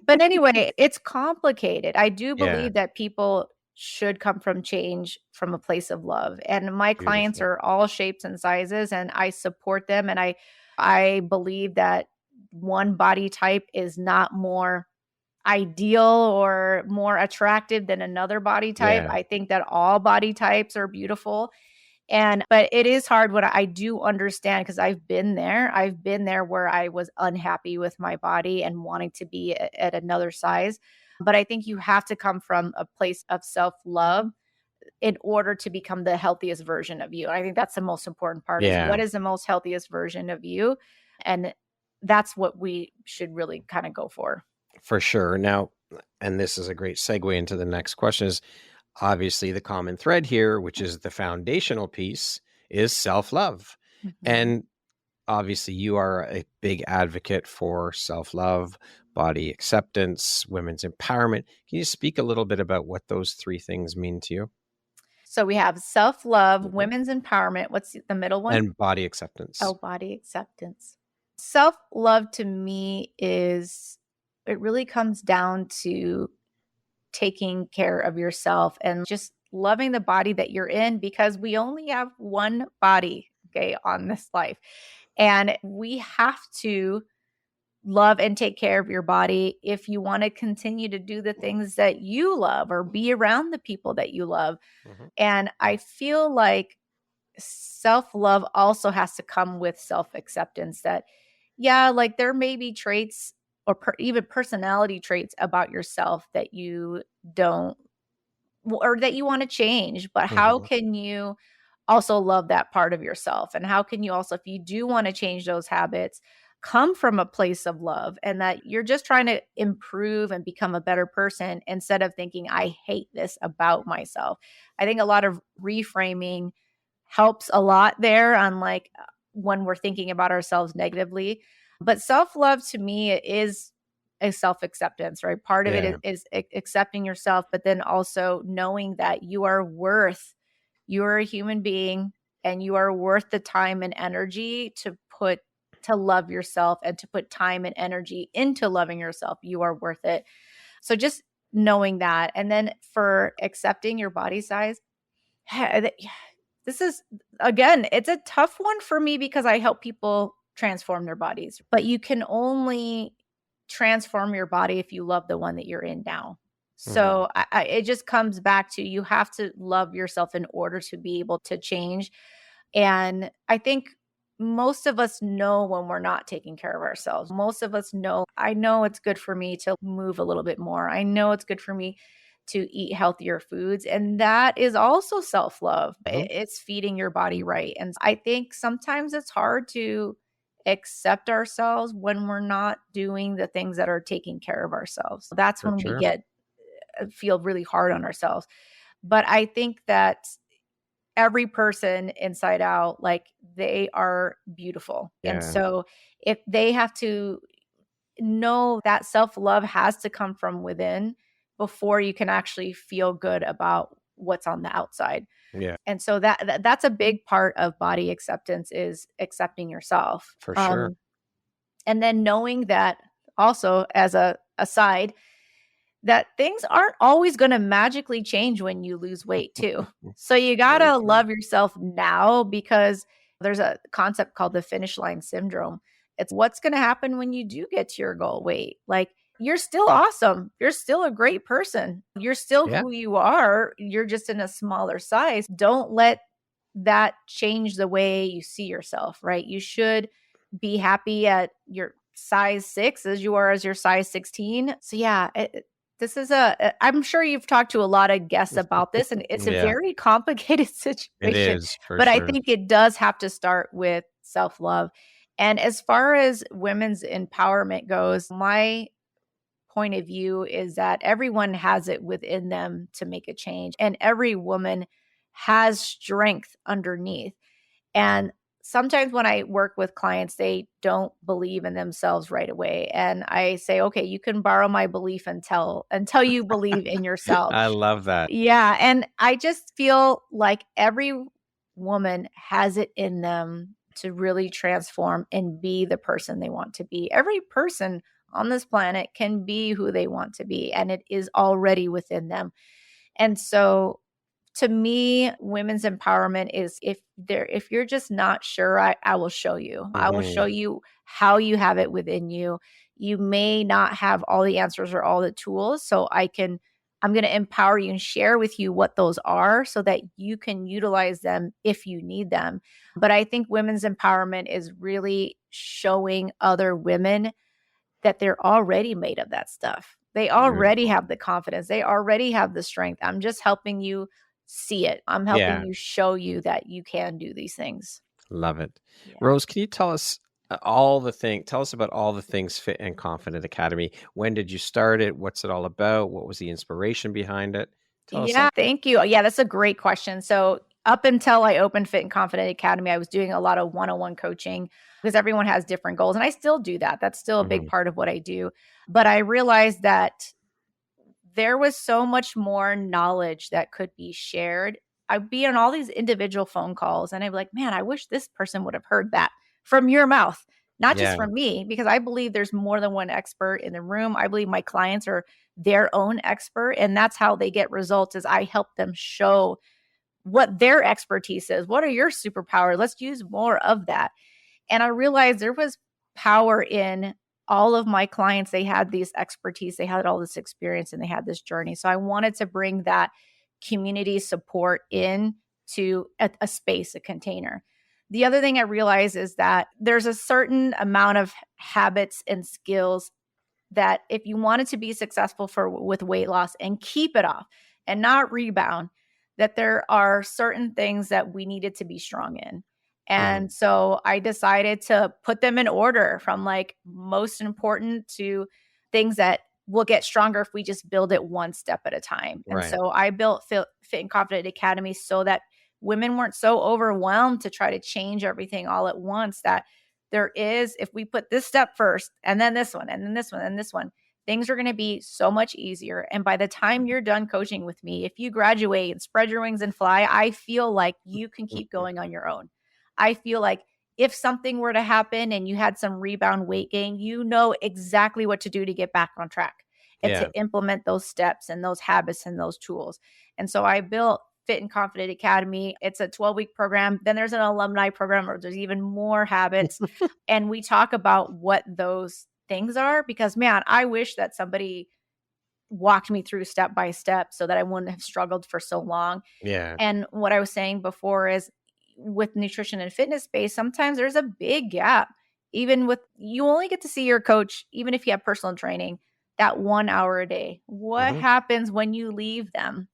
But anyway, it's complicated. I do Yeah. believe that people should come from change from a place of love. And my clients Beautiful. are all shapes and sizes, and I support them. And I believe that one body type is not more ideal or more attractive than another body type. Yeah. I think that all body types are beautiful. But it is hard when I do understand, because I've been there. I've been there where I was unhappy with my body and wanting to be at another size. But I think you have to come from a place of self-love in order to become the healthiest version of you. And I think that's the most important part, is Yeah. what is the most healthiest version of you? And that's what we should really kind of go for. For sure. Now, and this is a great segue into the next question, is obviously the common thread here, which is the foundational piece, is self-love. Mhm. And obviously you are a big advocate for self-love, body acceptance, women's empowerment. Can you speak a little bit about what those three things mean to you? So we have self-love, Mhm. women's empowerment. What's the middle one? And body acceptance. Oh, body acceptance. Self-love to me is, it really comes down to taking care of yourself and just loving the body that you're in, because we only have one body, okay, on this life. And we have to love and take care of your body if you want to continue to do the things that you love or be around the people that you love. Mhm. And I feel like self love also has to come with self acceptance that, yeah, like there may be traits or even personality traits about yourself that you don't or that you want to change, but how Mhm. can you also love that part of yourself? And how can you also, if you do want to change those habits, come from a place of love and that you're just trying to improve and become a better person instead of thinking, I hate this about myself. I think a lot of reframing helps a lot there on like when we're thinking about ourselves negatively. But self love to me is a self acceptance, right? Part of it Yeah. is accepting yourself, but then also knowing that you are worth, you are a human being and you are worth the time and energy to put to love yourself and to put time and energy into loving yourself. You are worth it. So just knowing that. And then for accepting your body size, this is, again, it's a tough one for me because I help people transform their bodies, but you can only transform your body if you love the one that you're in now. Mhm. So it just comes back to you have to love yourself in order to be able to change. And I think most of us know when we're not taking care of ourselves. Most of us know, I know it's good for me to move a little bit more. I know it's good for me to eat healthier foods. And that is also self love. Mhm. It's feeding your body right. And I think sometimes it's hard to accept ourselves when we're not doing the things that are taking care of ourselves. That's For when we sure. get feel really hard on ourselves. But I think that every person inside out, like they are beautiful. And Yeah. so if they have to know that self-love has to come from within before you can actually feel good about what's on the outside. Yeah. And so that's a big part of body acceptance is accepting yourself. For sure. And then knowing that also as a aside that things aren't always going to magically change when you lose weight too. So you got Very to true. love yourself now because there's a concept called the finish line syndrome. It's what's going to happen when you do get to your goal weight. Like you're still awesome. You're still a great person. You're still Yeah. who you are. You're just in a smaller size. Don't let that change the way you see yourself, right? You should be happy at your size 6 as you are as your size 16. So yeah, this is I'm sure you've talked to a lot of guests about this, and it's a Yeah. very complicated It situation, is for but I sure. think it does have to start with self-love. And as far as women's empowerment goes, my point of view is that everyone has it within them to make a change, and every woman has strength underneath. And sometimes when I work with clients, they don't believe in themselves right away. And I say, okay, you can borrow my belief until you believe in yourself. I love that. Yeah. And I just feel like every woman has it in them to really transform and be the person they want to be. Every person on this planet can be who they want to be, and it is already within them. And so to me, women's empowerment is if you're just not sure, I will show you. I will show Mhm. you how you have it within you. You may not have all the answers or all the tools. So I'm going to empower you and share with you what those are so that you can utilize them if you need them. But I think women's empowerment is really showing other women that they're already made of that stuff. They already Beautiful. have the confidence. They already have the strength. I'm just helping you see it. I'm helping Yeah. you show you that you can do these things. Love it. Yeah. Rose, can you tell us All the thing. Tell us about all the things Fit and Confident Academy. When did you start it? What's it all about? What was the inspiration behind it? Tell us Yeah, all. thank you. Yeah, that's a great question. So, up until I opened Fit and Confident Academy, I was doing a lot of one-on-one coaching because everyone has different goals. And I still do that. That's still a big Mhm. part of what I do. But I realized that there was so much more knowledge that could be shared. I'd be on all these individual phone calls and I'd be like, man, I wish this person would have heard that from your mouth, not just Yeah. from me, because I believe there's more than one expert in the room. I believe my clients are their own expert. And that's how they get results is I help them show what their expertise is. What are your superpowers? Let's use more of that. And I realized there was power in all of my clients. They had these expertise, they had all this experience, and they had this journey. So I wanted to bring that community support in to a space, a container. The other thing I realized is that there's a certain amount of habits and skills that if you wanted to be successful for with weight loss and keep it off and not rebound, that there are certain things that we needed to be strong in. Mhm. And so I decided to put them in order from like most important to things that will get stronger if we just build it one step at a time. And Right. so I built Fit and Confident Academy so that women weren't so overwhelmed to try to change everything all at once, that there is, if we put this step first and then this one and then this one and this one, things are going to be so much easier. And by the time you're done coaching with me, if you graduate and spread your wings and fly, I feel like you can keep Mhm. going on your own. I feel like if something were to happen and you had some rebound weight gain, you know exactly what to do to get back on track and to Yeah. implement those steps and those habits and those tools. And so I built Fit and Confident Academy. It's a 12-week program. Then there's an alumni program where there's even more habits. And we talk about what those things are because, man, I wish that somebody walked me through step by step so that I wouldn't have struggled for so long. Yeah. And what I was saying before is with nutrition and fitness space, sometimes there's a big gap. Even with you only get to see your coach, even if you have personal training, that 1 hour a day. What Mhm. happens when you leave them?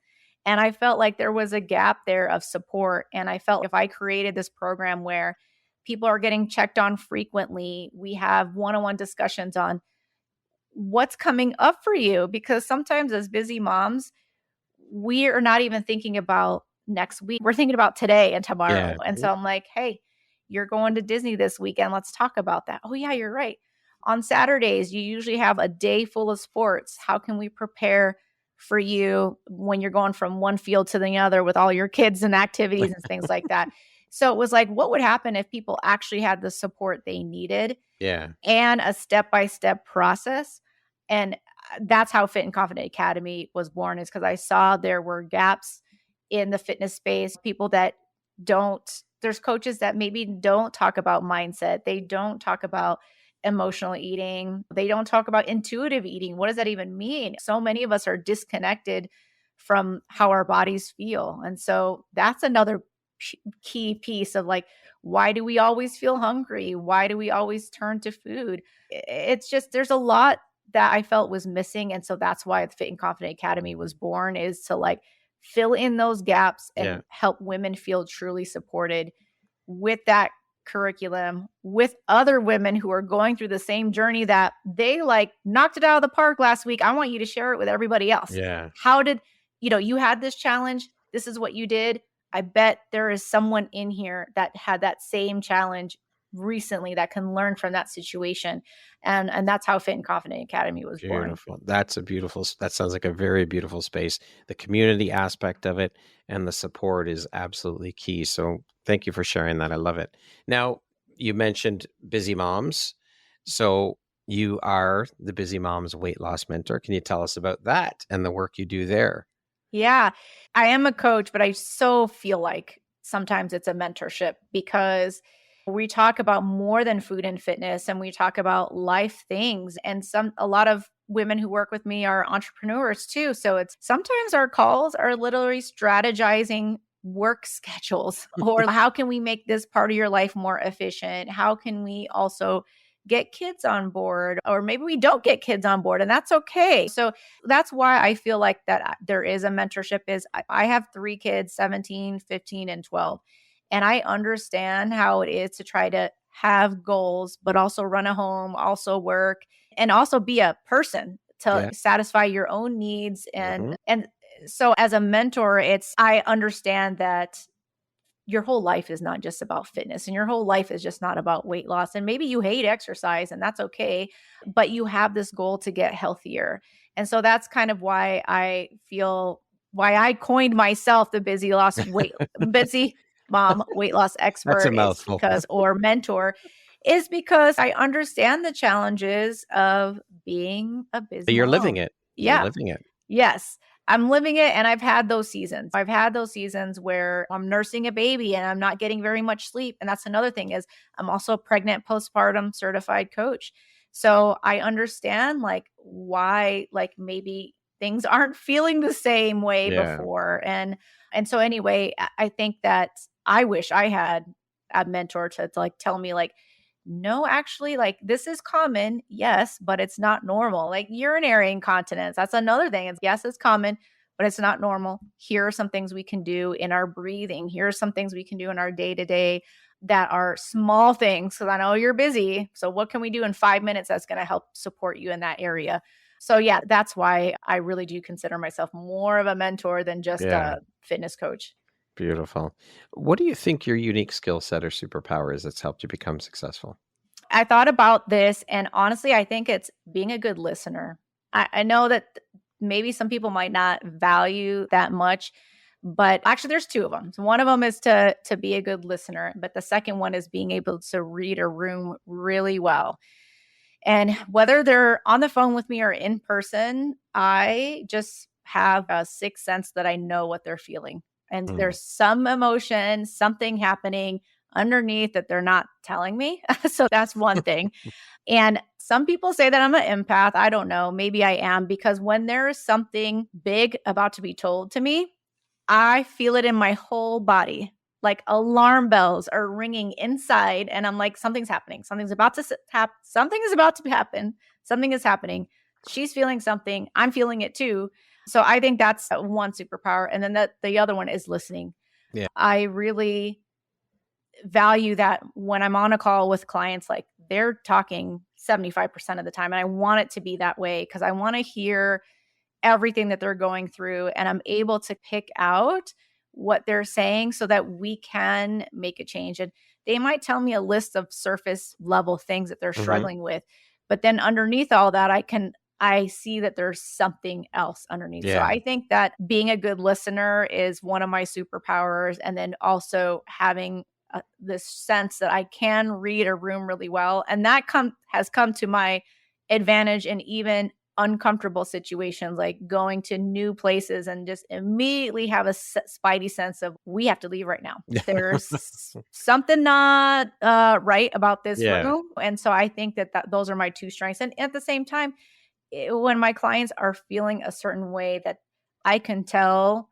And I felt like there was a gap there of support. And I felt if I created this program where people are getting checked on frequently, we have one on one discussions on what's coming up for you. Because sometimes as busy moms, we are not even thinking about next week. We're thinking about today and tomorrow. Yeah. And so I'm like, hey, you're going to Disney this weekend. Let's talk about that. Oh, yeah, you're right. On Saturdays, you usually have a day full of sports. How can we prepare for you when you're going from one field to the other with all your kids and activities and things like that? So it was like, what would happen if people actually had the support they needed Yeah. and a step-by-step process? And that's how Fit and Confident Academy was born, is because I saw there were gaps in the fitness space, people that don't there's coaches that maybe don't talk about mindset. They don't talk about emotional eating. They don't talk about intuitive eating. What does that even mean? So many of us are disconnected from how our bodies feel. And so that's another key piece of like, why do we always feel hungry? Why do we always turn to food? It's just there's a lot that I felt was missing. And so that's why the Fit and Confident Academy was born, is to like fill in those gaps Yeah. and help women feel truly supported with that curriculum, with other women who are going through the same journey that they like knocked it out of the park last week. I want you to share it with everybody else. Yeah. How did, you had this challenge? This is what you did. I bet there is someone in here that had that same challenge recently that can learn from that situation. And that's how Fit and Confident Academy was born. Beautiful. That's a beautiful, that sounds like a very beautiful space. The community aspect of it and the support is absolutely key. So thank you for sharing that. I love it. Now, you mentioned busy moms. So you are the Busy Moms Weight Loss Mentor. Can you tell us about that and the work you do there? Yeah, I am a coach, but I so feel like sometimes it's a mentorship because we talk about more than food and fitness, and we talk about life things. And a lot of women who work with me are entrepreneurs too. So it's sometimes our calls are literally strategizing work schedules or how can we make this part of your life more efficient? How can we also get kids on board? Or maybe we don't get kids on board, and that's okay. So that's why I feel like that there is a mentorship. Is I have 3 kids, 17, 15, and 12. And I understand how it is to try to have goals, but also run a home, also work, and also be a person to Yeah. satisfy your own needs. Hmm. And so as a mentor, I understand that your whole life is not just about fitness and your whole life is just not about weight loss. And maybe you hate exercise and that's okay, but you have this goal to get healthier. And so that's kind of why I coined myself the busy mom weight loss That's a expert is mouthful. because, or mentor is because I understand the challenges of being a busy You're living mom. it. You're Yeah. living it. Yes. I'm living it and I've had those seasons. I've had those seasons where I'm nursing a baby and I'm not getting very much sleep. And that's another thing is I'm also a pregnant postpartum certified coach. So I understand like why like maybe things aren't feeling the same way Yeah. before. And so anyway, I think that I wish I had a mentor to like tell me like no, actually, like this is common, yes, but it's not normal. Like urinary incontinence, that's another thing. Yes, it's common, but it's not normal. Here are some things we can do in our breathing. Here are some things we can do in our day to day that are small things. Because I know you're busy. So, what can we do in 5 minutes that's going to help support you in that area? So, yeah, that's why I really do consider myself more of a mentor than just Yeah. a fitness coach. Beautiful. What do you think your unique skill set or superpower is that's helped you become successful? I thought about this, and honestly, I think it's being a good listener. I know that maybe some people might not value that much, but actually, there's two of them. So one of them is to be a good listener, but the second one is being able to read a room really well. And whether they're on the phone with me or in person, I just have a sixth sense that I know what they're feeling. And Mm. there's some emotion, something happening underneath that they're not telling me. So that's one thing. And some people say that I'm an empath. I don't know. Maybe I am because when there is something big about to be told to me, I feel it in my whole body. Like alarm bells are ringing inside, and I'm like, something's happening. Something's about to happen. Something is about to happen. Something is happening. She's feeling something. I'm feeling it too. So I think that's one superpower. And then the other one is listening. Yeah. I really value that when I'm on a call with clients, like they're talking 75% of the time. And I want it to be that way because I want to hear everything that they're going through and I'm able to pick out what they're saying so that we can make a change. And they might tell me a list of surface level things that they're Hmm. struggling with, but then underneath all that, I see that there's something else underneath. So Yeah. I think that being a good listener is one of my superpowers. And then also having this sense that I can read a room really well. And that has come to my advantage in even uncomfortable situations, like going to new places and just immediately have a spidey sense of we have to leave right now. There's something not right about this Yeah. room. And so I think that those are my two strengths. And at the same time, when my clients are feeling a certain way that I can tell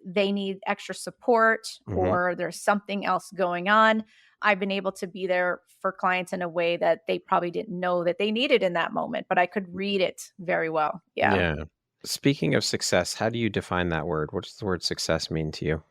they need extra support Hmm. or there's something else going on, I've been able to be there for clients in a way that they probably didn't know that they needed in that moment, but I could read it very well. Yeah. Yeah. Speaking of success, how do you define that word? What does the word success mean to you?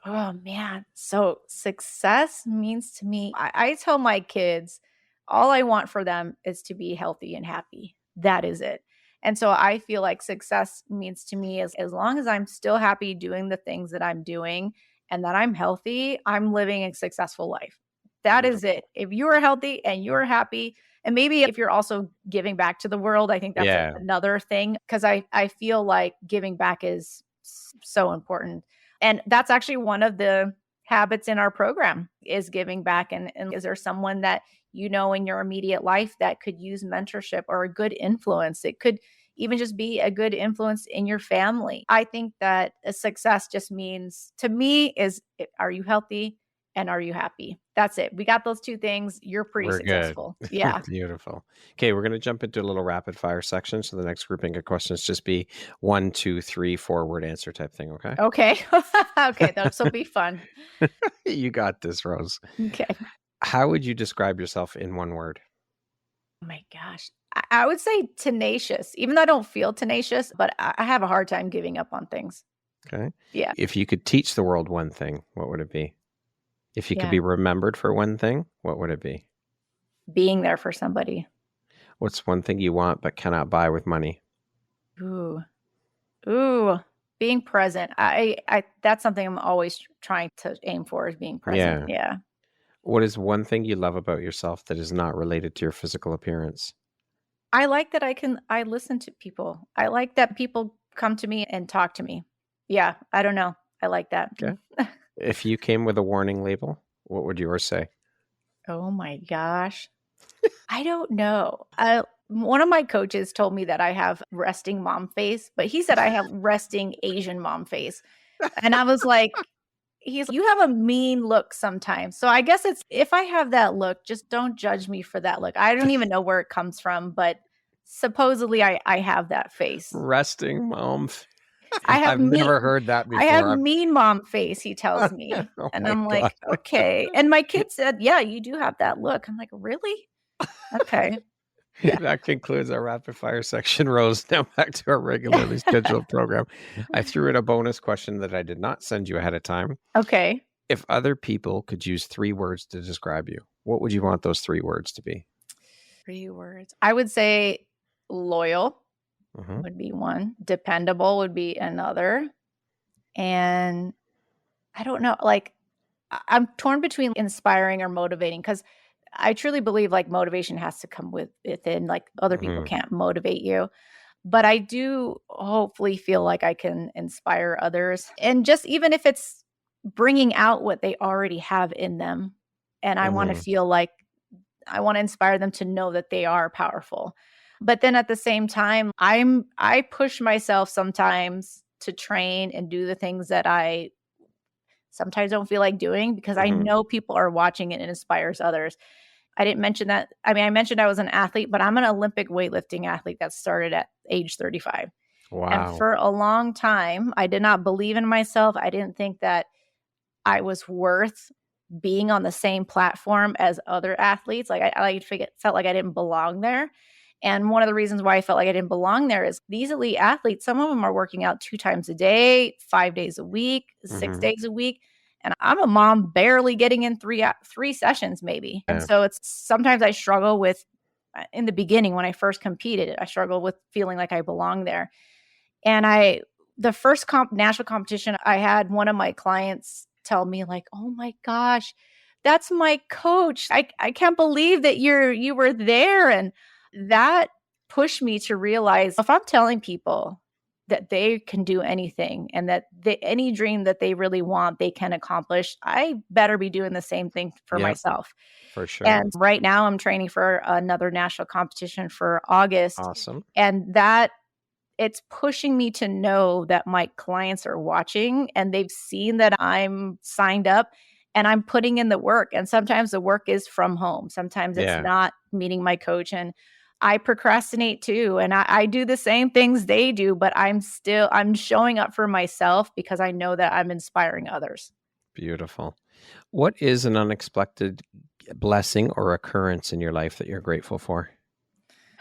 Oh man. So success means to me, I tell my kids, all I want for them is to be healthy and happy. That is it. And so I feel like success means to me as long as I'm still happy doing the things that I'm doing and that I'm healthy, I'm living a successful life. That is Beautiful. it. If you are healthy and you're happy, and maybe if you're also giving back to the world, I think that's Yeah. another thing because I feel like giving back is so important. And that's actually one of the habits in our program is giving back. And is there someone that you know in your immediate life that could use mentorship or a good influence? It could even just be a good influence in your family. I think that a success just means to me is are you healthy and are you happy? That's it. We got those two things. You're pretty We're good. successful. Yeah. Beautiful. Okay, we're going to jump into a little rapid fire section. So the next grouping of questions just be 1, 2, 3, 4 word answer type thing. Okay. Okay. Okay. This will be fun. You got this, Rose. Okay. How would you describe yourself in one word? Oh my gosh. I would say tenacious, even though I don't feel tenacious, but I have a hard time giving up on things. Okay. Yeah. If you could teach the world one thing, what would it be? If you could Yeah. be remembered for one thing, what would it be? Being there for somebody. What's one thing you want but cannot buy with money? Ooh. Ooh. Being present. I that's something I'm always trying to aim for is being present. Yeah. Yeah. What is one thing you love about yourself that is not related to your physical appearance? I like that I listen to people. I like that people come to me and talk to me. Yeah, I don't know. I like that. Okay. If you came with a warning label, what would yours say? Oh my gosh. I don't know. One of my coaches told me that I have resting mom face, but he said I have resting Asian mom face. And I was like, you have a mean look sometimes. So I guess it's if I have that look, just don't judge me for that look. I don't even know where it comes from, but supposedly I have that face. Resting mom. I have I've mean never heard that I have before. mean mom face, he tells me. Oh And my I'm God. like, "Okay." And my kid said, "Yeah, you do have that look." I'm like, "Really? Okay." Yeah. That concludes our rapid fire section, Rose. Now back to our regularly scheduled program. I threw in a bonus question that I did not send you ahead of time. Okay. If other people could use 3 words to describe you, what would you want those 3 words to be? 3 words. I would say loyal Mhm. would be one, dependable would be another, and I don't know, like, I'm torn between inspiring or motivating because I truly believe, like, motivation has to come within, like, other people Mhm. can't motivate you. But I do hopefully feel like I can inspire others, and just even if it's bringing out what they already have in them, and I wanna Mhm. feel like I wanna inspire them to know that they are powerful. But then at the same time, I push myself sometimes to train and do the things that I sometimes don't feel like doing because I Mhm. know people are watching it and it inspires others. I didn't mention that. I mean, I mentioned I was an athlete, but I'm an Olympic weightlifting athlete that started at age 35. And Wow. for a long time, I did not believe in myself. I didn't think that I was worth being on the same platform as other athletes. Like felt like I didn't belong there. And one of the reasons why I felt like I didn't belong there is these elite athletes, some of them are working out 2 times a day, 5 days a week, 6 Mhm. days a week. And I'm a mom barely getting in 3 sessions maybe. And Yeah. so it's sometimes I struggle with in the beginning when I first competed, I struggled with feeling like I belong there. And the first national competition, I had one of my clients tell me like, "Oh my gosh, that's my coach. I can't believe that you were there." And that pushed me to realize if I'm telling people that they can do anything and that any dream that they really want, they can accomplish, I better be doing the same thing for Yep, myself. for sure. And right now I'm training for another national competition for August. Awesome. And that it's pushing me to know that my clients are watching and they've seen that I'm signed up and I'm putting in the work. And sometimes the work is from home. Sometimes it's Yeah. not meeting my coach. And I procrastinate too. And I do the same things they do, but I'm showing up for myself because I know that I'm inspiring others. Beautiful. What is an unexpected blessing or occurrence in your life that you're grateful for?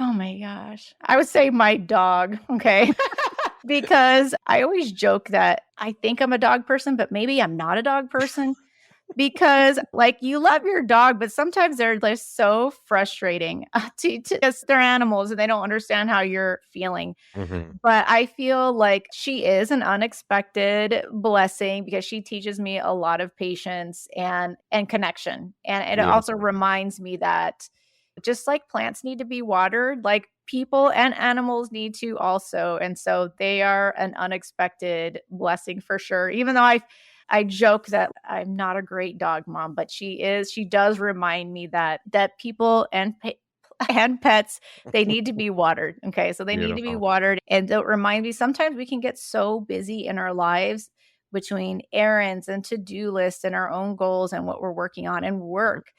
Oh my gosh. I would say my dog. Okay. Because I always joke that I think I'm a dog person, but maybe I'm not a dog person because, like, you love your dog, but sometimes they're just so frustrating to just they're animals and they don't understand how you're feeling. Mhm. But I feel like she is an unexpected blessing because she teaches me a lot of patience and connection. And it also Beautiful. reminds me that just like plants need to be watered, like people and animals need to also. And so they are an unexpected blessing for sure. Even though I joke that I'm not a great dog mom, but she does remind me that people and and pets, they need to be watered. Okay. So they need to be Beautiful. watered. And don't remind me sometimes we can get so busy in our lives between errands and to-do lists and our own goals and what we're working on and Mhm. work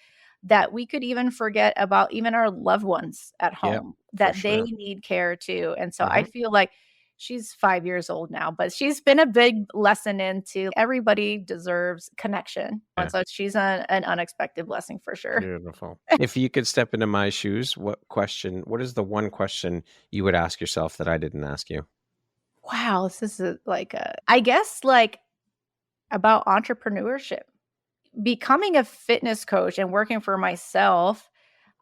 that we could even forget about even our loved ones at Yep, home, for that they sure. need care too. And so I Mhm. feel like she's 5 years old now, but she's been a big lesson into everybody deserves connection. And Yeah, so she's an unexpected blessing for sure. beautiful. If you could step into my shoes, what is the one question you would ask yourself that I didn't ask you? Wow, this is like I guess like about entrepreneurship. becoming a fitness coach and working for myself,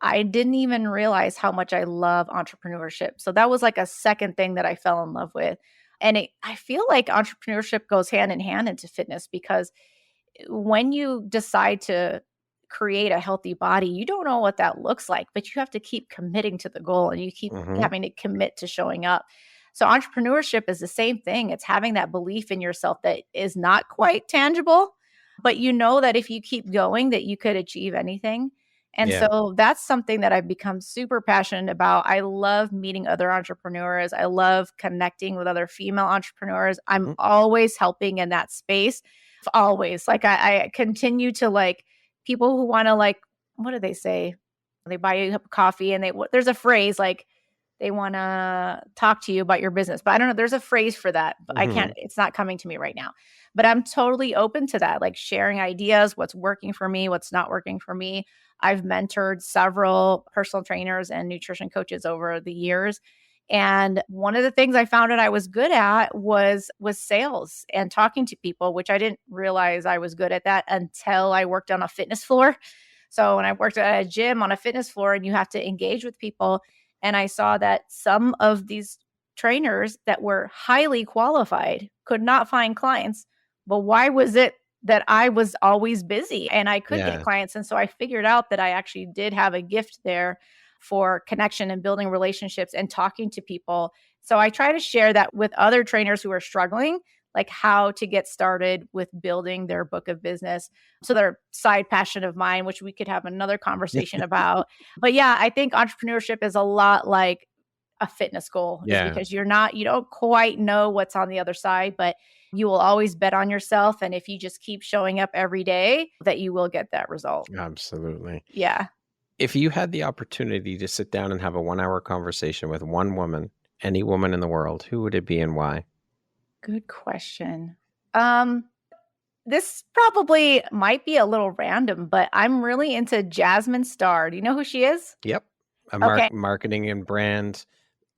I didn't even realize how much I love entrepreneurship. So that was like a second thing that I fell in love with. And I feel like entrepreneurship goes hand in hand into fitness, because when you decide to create a healthy body, you don't know what that looks like, but you have to keep committing to the goal, and you keep Mm-hmm. having to commit to showing up. So entrepreneurship is the same thing. It's having that belief in yourself that is not quite tangible, but you know that if you keep going, that you could achieve anything. And Yeah. so that's something that I've become super passionate about. I love meeting other entrepreneurs. I love connecting with other female entrepreneurs. I'm Mm-hmm. always helping in that space. Always. Like I continue to like people who want to like, what do they say? They buy you a cup of coffee and there's a phrase like they want to talk to you about your business. But I don't know, there's a phrase for that, but I Mm-hmm. can't, it's not coming to me right now. But I'm totally open to that, like sharing ideas, what's working for me, what's not working for me. I've mentored several personal trainers and nutrition coaches over the years. And one of the things I found that I was good at was sales and talking to people, which I didn't realize I was good at that until I worked on a fitness floor. So when I worked at a gym on a fitness floor and you have to engage with people, and I saw that some of these trainers that were highly qualified could not find clients. But why was it that I was always busy and I could get Yeah. clients? And so I figured out that I actually did have a gift there for connection and building relationships and talking to people. So I try to share that with other trainers who are struggling, like how to get started with building their book of business. So they're side passion of mine, which we could have another conversation about. But yeah, I think entrepreneurship is a lot like a fitness goal, is Yeah. because you don't quite know what's on the other side, but you will always bet on yourself. And if you just keep showing up every day, that you will get that result. Absolutely. Yeah. If you had the opportunity to sit down and have a 1-hour conversation with one woman, any woman in the world, who would it be and why? Good question. This probably might be a little random, but I'm really into Jasmine Star. Do you know who she is? Yep. A Okay. marketing and brand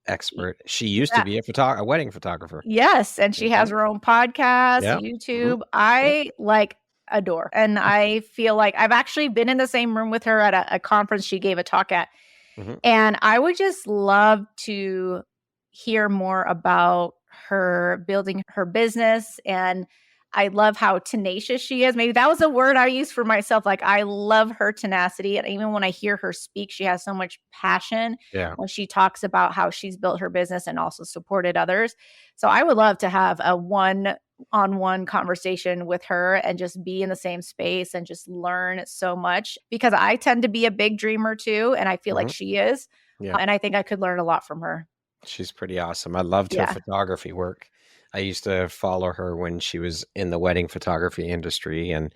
Y- expert. She used to Yeah. be a wedding photographer. Yes, and she has Mhm. her own podcast, Yep. Mhm. YouTube. Yep. I like adore. And I feel like I've actually been in the same room with her at a conference she gave a talk at. Mhm. And I would just love to hear more about her building her business. And I love how tenacious she is. Maybe that was a word I used for myself. Like, I love her tenacity. And even when I hear her speak, she has so much passion Yeah. when she talks about how she's built her business and also supported others. So I would love to have a one-on-one conversation with her and just be in the same space and just learn so much, because I tend to be a big dreamer too. And I feel like Mhm. she is. Yeah. And I think I could learn a lot from her. She's pretty awesome. I loved her Yeah. photography work. I used to follow her when she was in the wedding photography industry and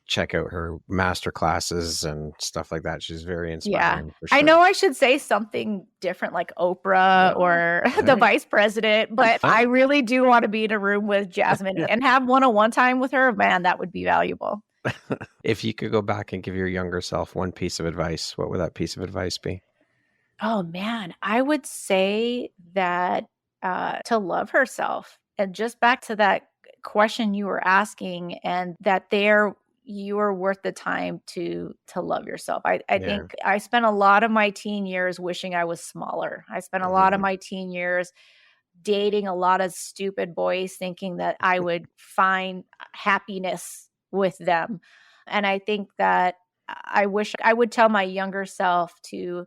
check out her master classes and stuff like that. She's very Yeah. inspiring for I sure. know I should say something different like Oprah No. or All the right. vice president, but I really do want to be in a room with Jasmine and have one-on-one time with her. Man, that would be valuable. If you could go back and give your younger self one piece of advice, what would that piece of advice be? Oh man, I would say that to love herself. And just back to that question you were asking, and that there you are worth the time to love yourself. I Yeah. think I spent a lot of my teen years wishing I was smaller. I spent a lot of Mhm. my teen years dating a lot of stupid boys thinking that I would find happiness with them. And I think that I wish I would tell my younger self to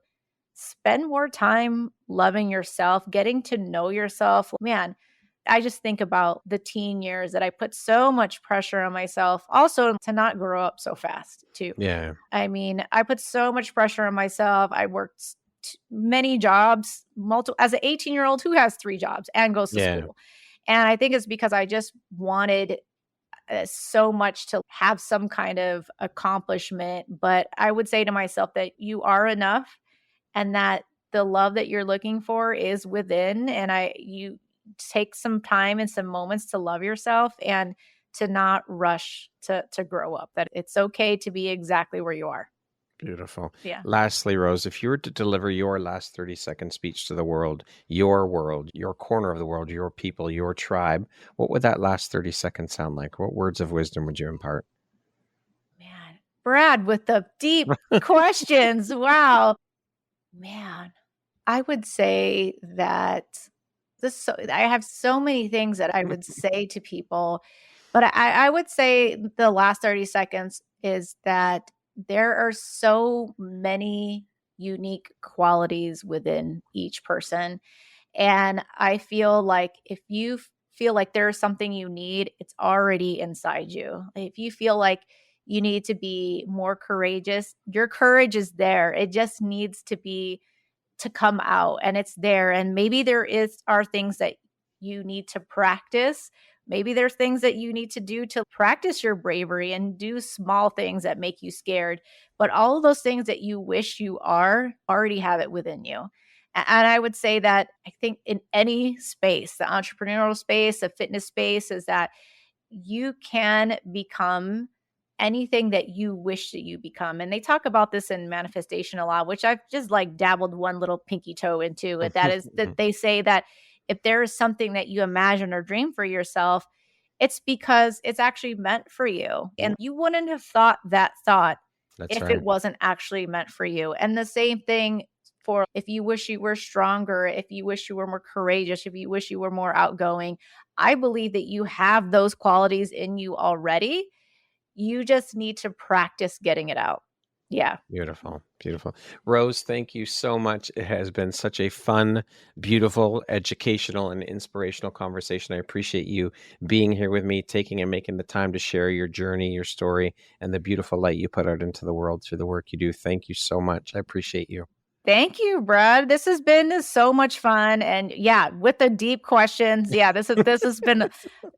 spend more time loving yourself, getting to know yourself. Man, I just think about the teen years that I put so much pressure on myself, also to not grow up so fast, too. Yeah. I mean, I put so much pressure on myself. I worked many jobs, multiple as an 18-year-old who has 3 jobs and goes to Yeah. school. And I think it's because I just wanted so much to have some kind of accomplishment. But I would say to myself that you are enough, and that the love that you're looking for is within. And you take some time and some moments to love yourself and to not rush to grow up, that it's okay to be exactly where you are. Beautiful. Yeah. Lastly, Rose, if you were to deliver your last 30-second speech to the world, your corner of the world, your people, your tribe, what would that last 30 seconds sound like? What words of wisdom would you impart? Brad with the deep questions. Wow. Man, I would say that I have so many things that I would say to people, but I would say the last 30 seconds is that there are so many unique qualities within each person. And I feel like if you feel like there's something you need, it's already inside you. If you feel like you need to be more courageous, your courage is there. It just needs to come out, and it's there. And maybe are things that you need to practice. Maybe there's things that you need to do to practice your bravery and do small things that make you scared. But all of those things that you wish you already have it within you. And I would say that I think in any space, the entrepreneurial space, the fitness space, is that you can become anything that you wish that you become. And they talk about this in manifestation a lot, which I've just like dabbled one little pinky toe into. And that is that they say that if there is something that you imagine or dream for yourself, it's because it's actually meant for you. And you wouldn't have thought that thought That's if right. it wasn't actually meant for you. And the same thing for if you wish you were stronger, if you wish you were more courageous, if you wish you were more outgoing. I believe that you have those qualities in you already. You just need to practice getting it out. Yeah. Beautiful. Beautiful. Rose, thank you so much. It has been such a fun, beautiful, educational, and inspirational conversation. I appreciate you being here with me, taking and making the time to share your journey, your story, and the beautiful light you put out into the world through the work you do. Thank you so much. I appreciate you. Thank you, Brad. This has been so much fun. And yeah, with the deep questions. Yeah, this has been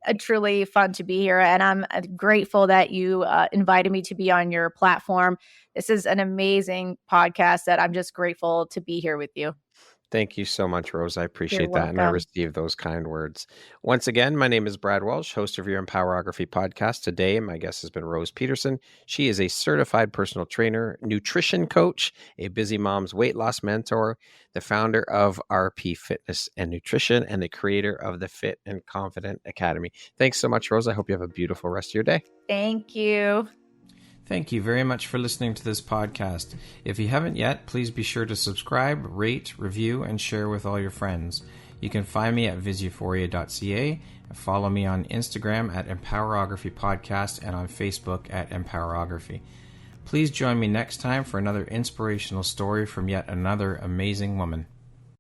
a truly fun to be here. And I'm grateful that you invited me to be on your platform. This is an amazing podcast that I'm just grateful to be here with you. Thank you so much, Rose. I You're appreciate that. And I welcome. receive those kind words. Once again, my name is Brad Welsh, host of your Empowerography podcast. Today, my guest has been Rose Peterson. She is a certified personal trainer, nutrition coach, a busy mom's weight loss mentor, the founder of RP Fitness and Nutrition, and the creator of the Fit and Confident Academy. Thanks so much, Rose. I hope you have a beautiful rest of your day. Thank you. Thank you very much for listening to this podcast. If you haven't yet, please be sure to subscribe, rate, review, and share with all your friends. You can find me at visuphoria.ca, follow me on Instagram at Empowerography Podcast, and on Facebook at Empowerography. Please join me next time for another inspirational story from yet another amazing woman.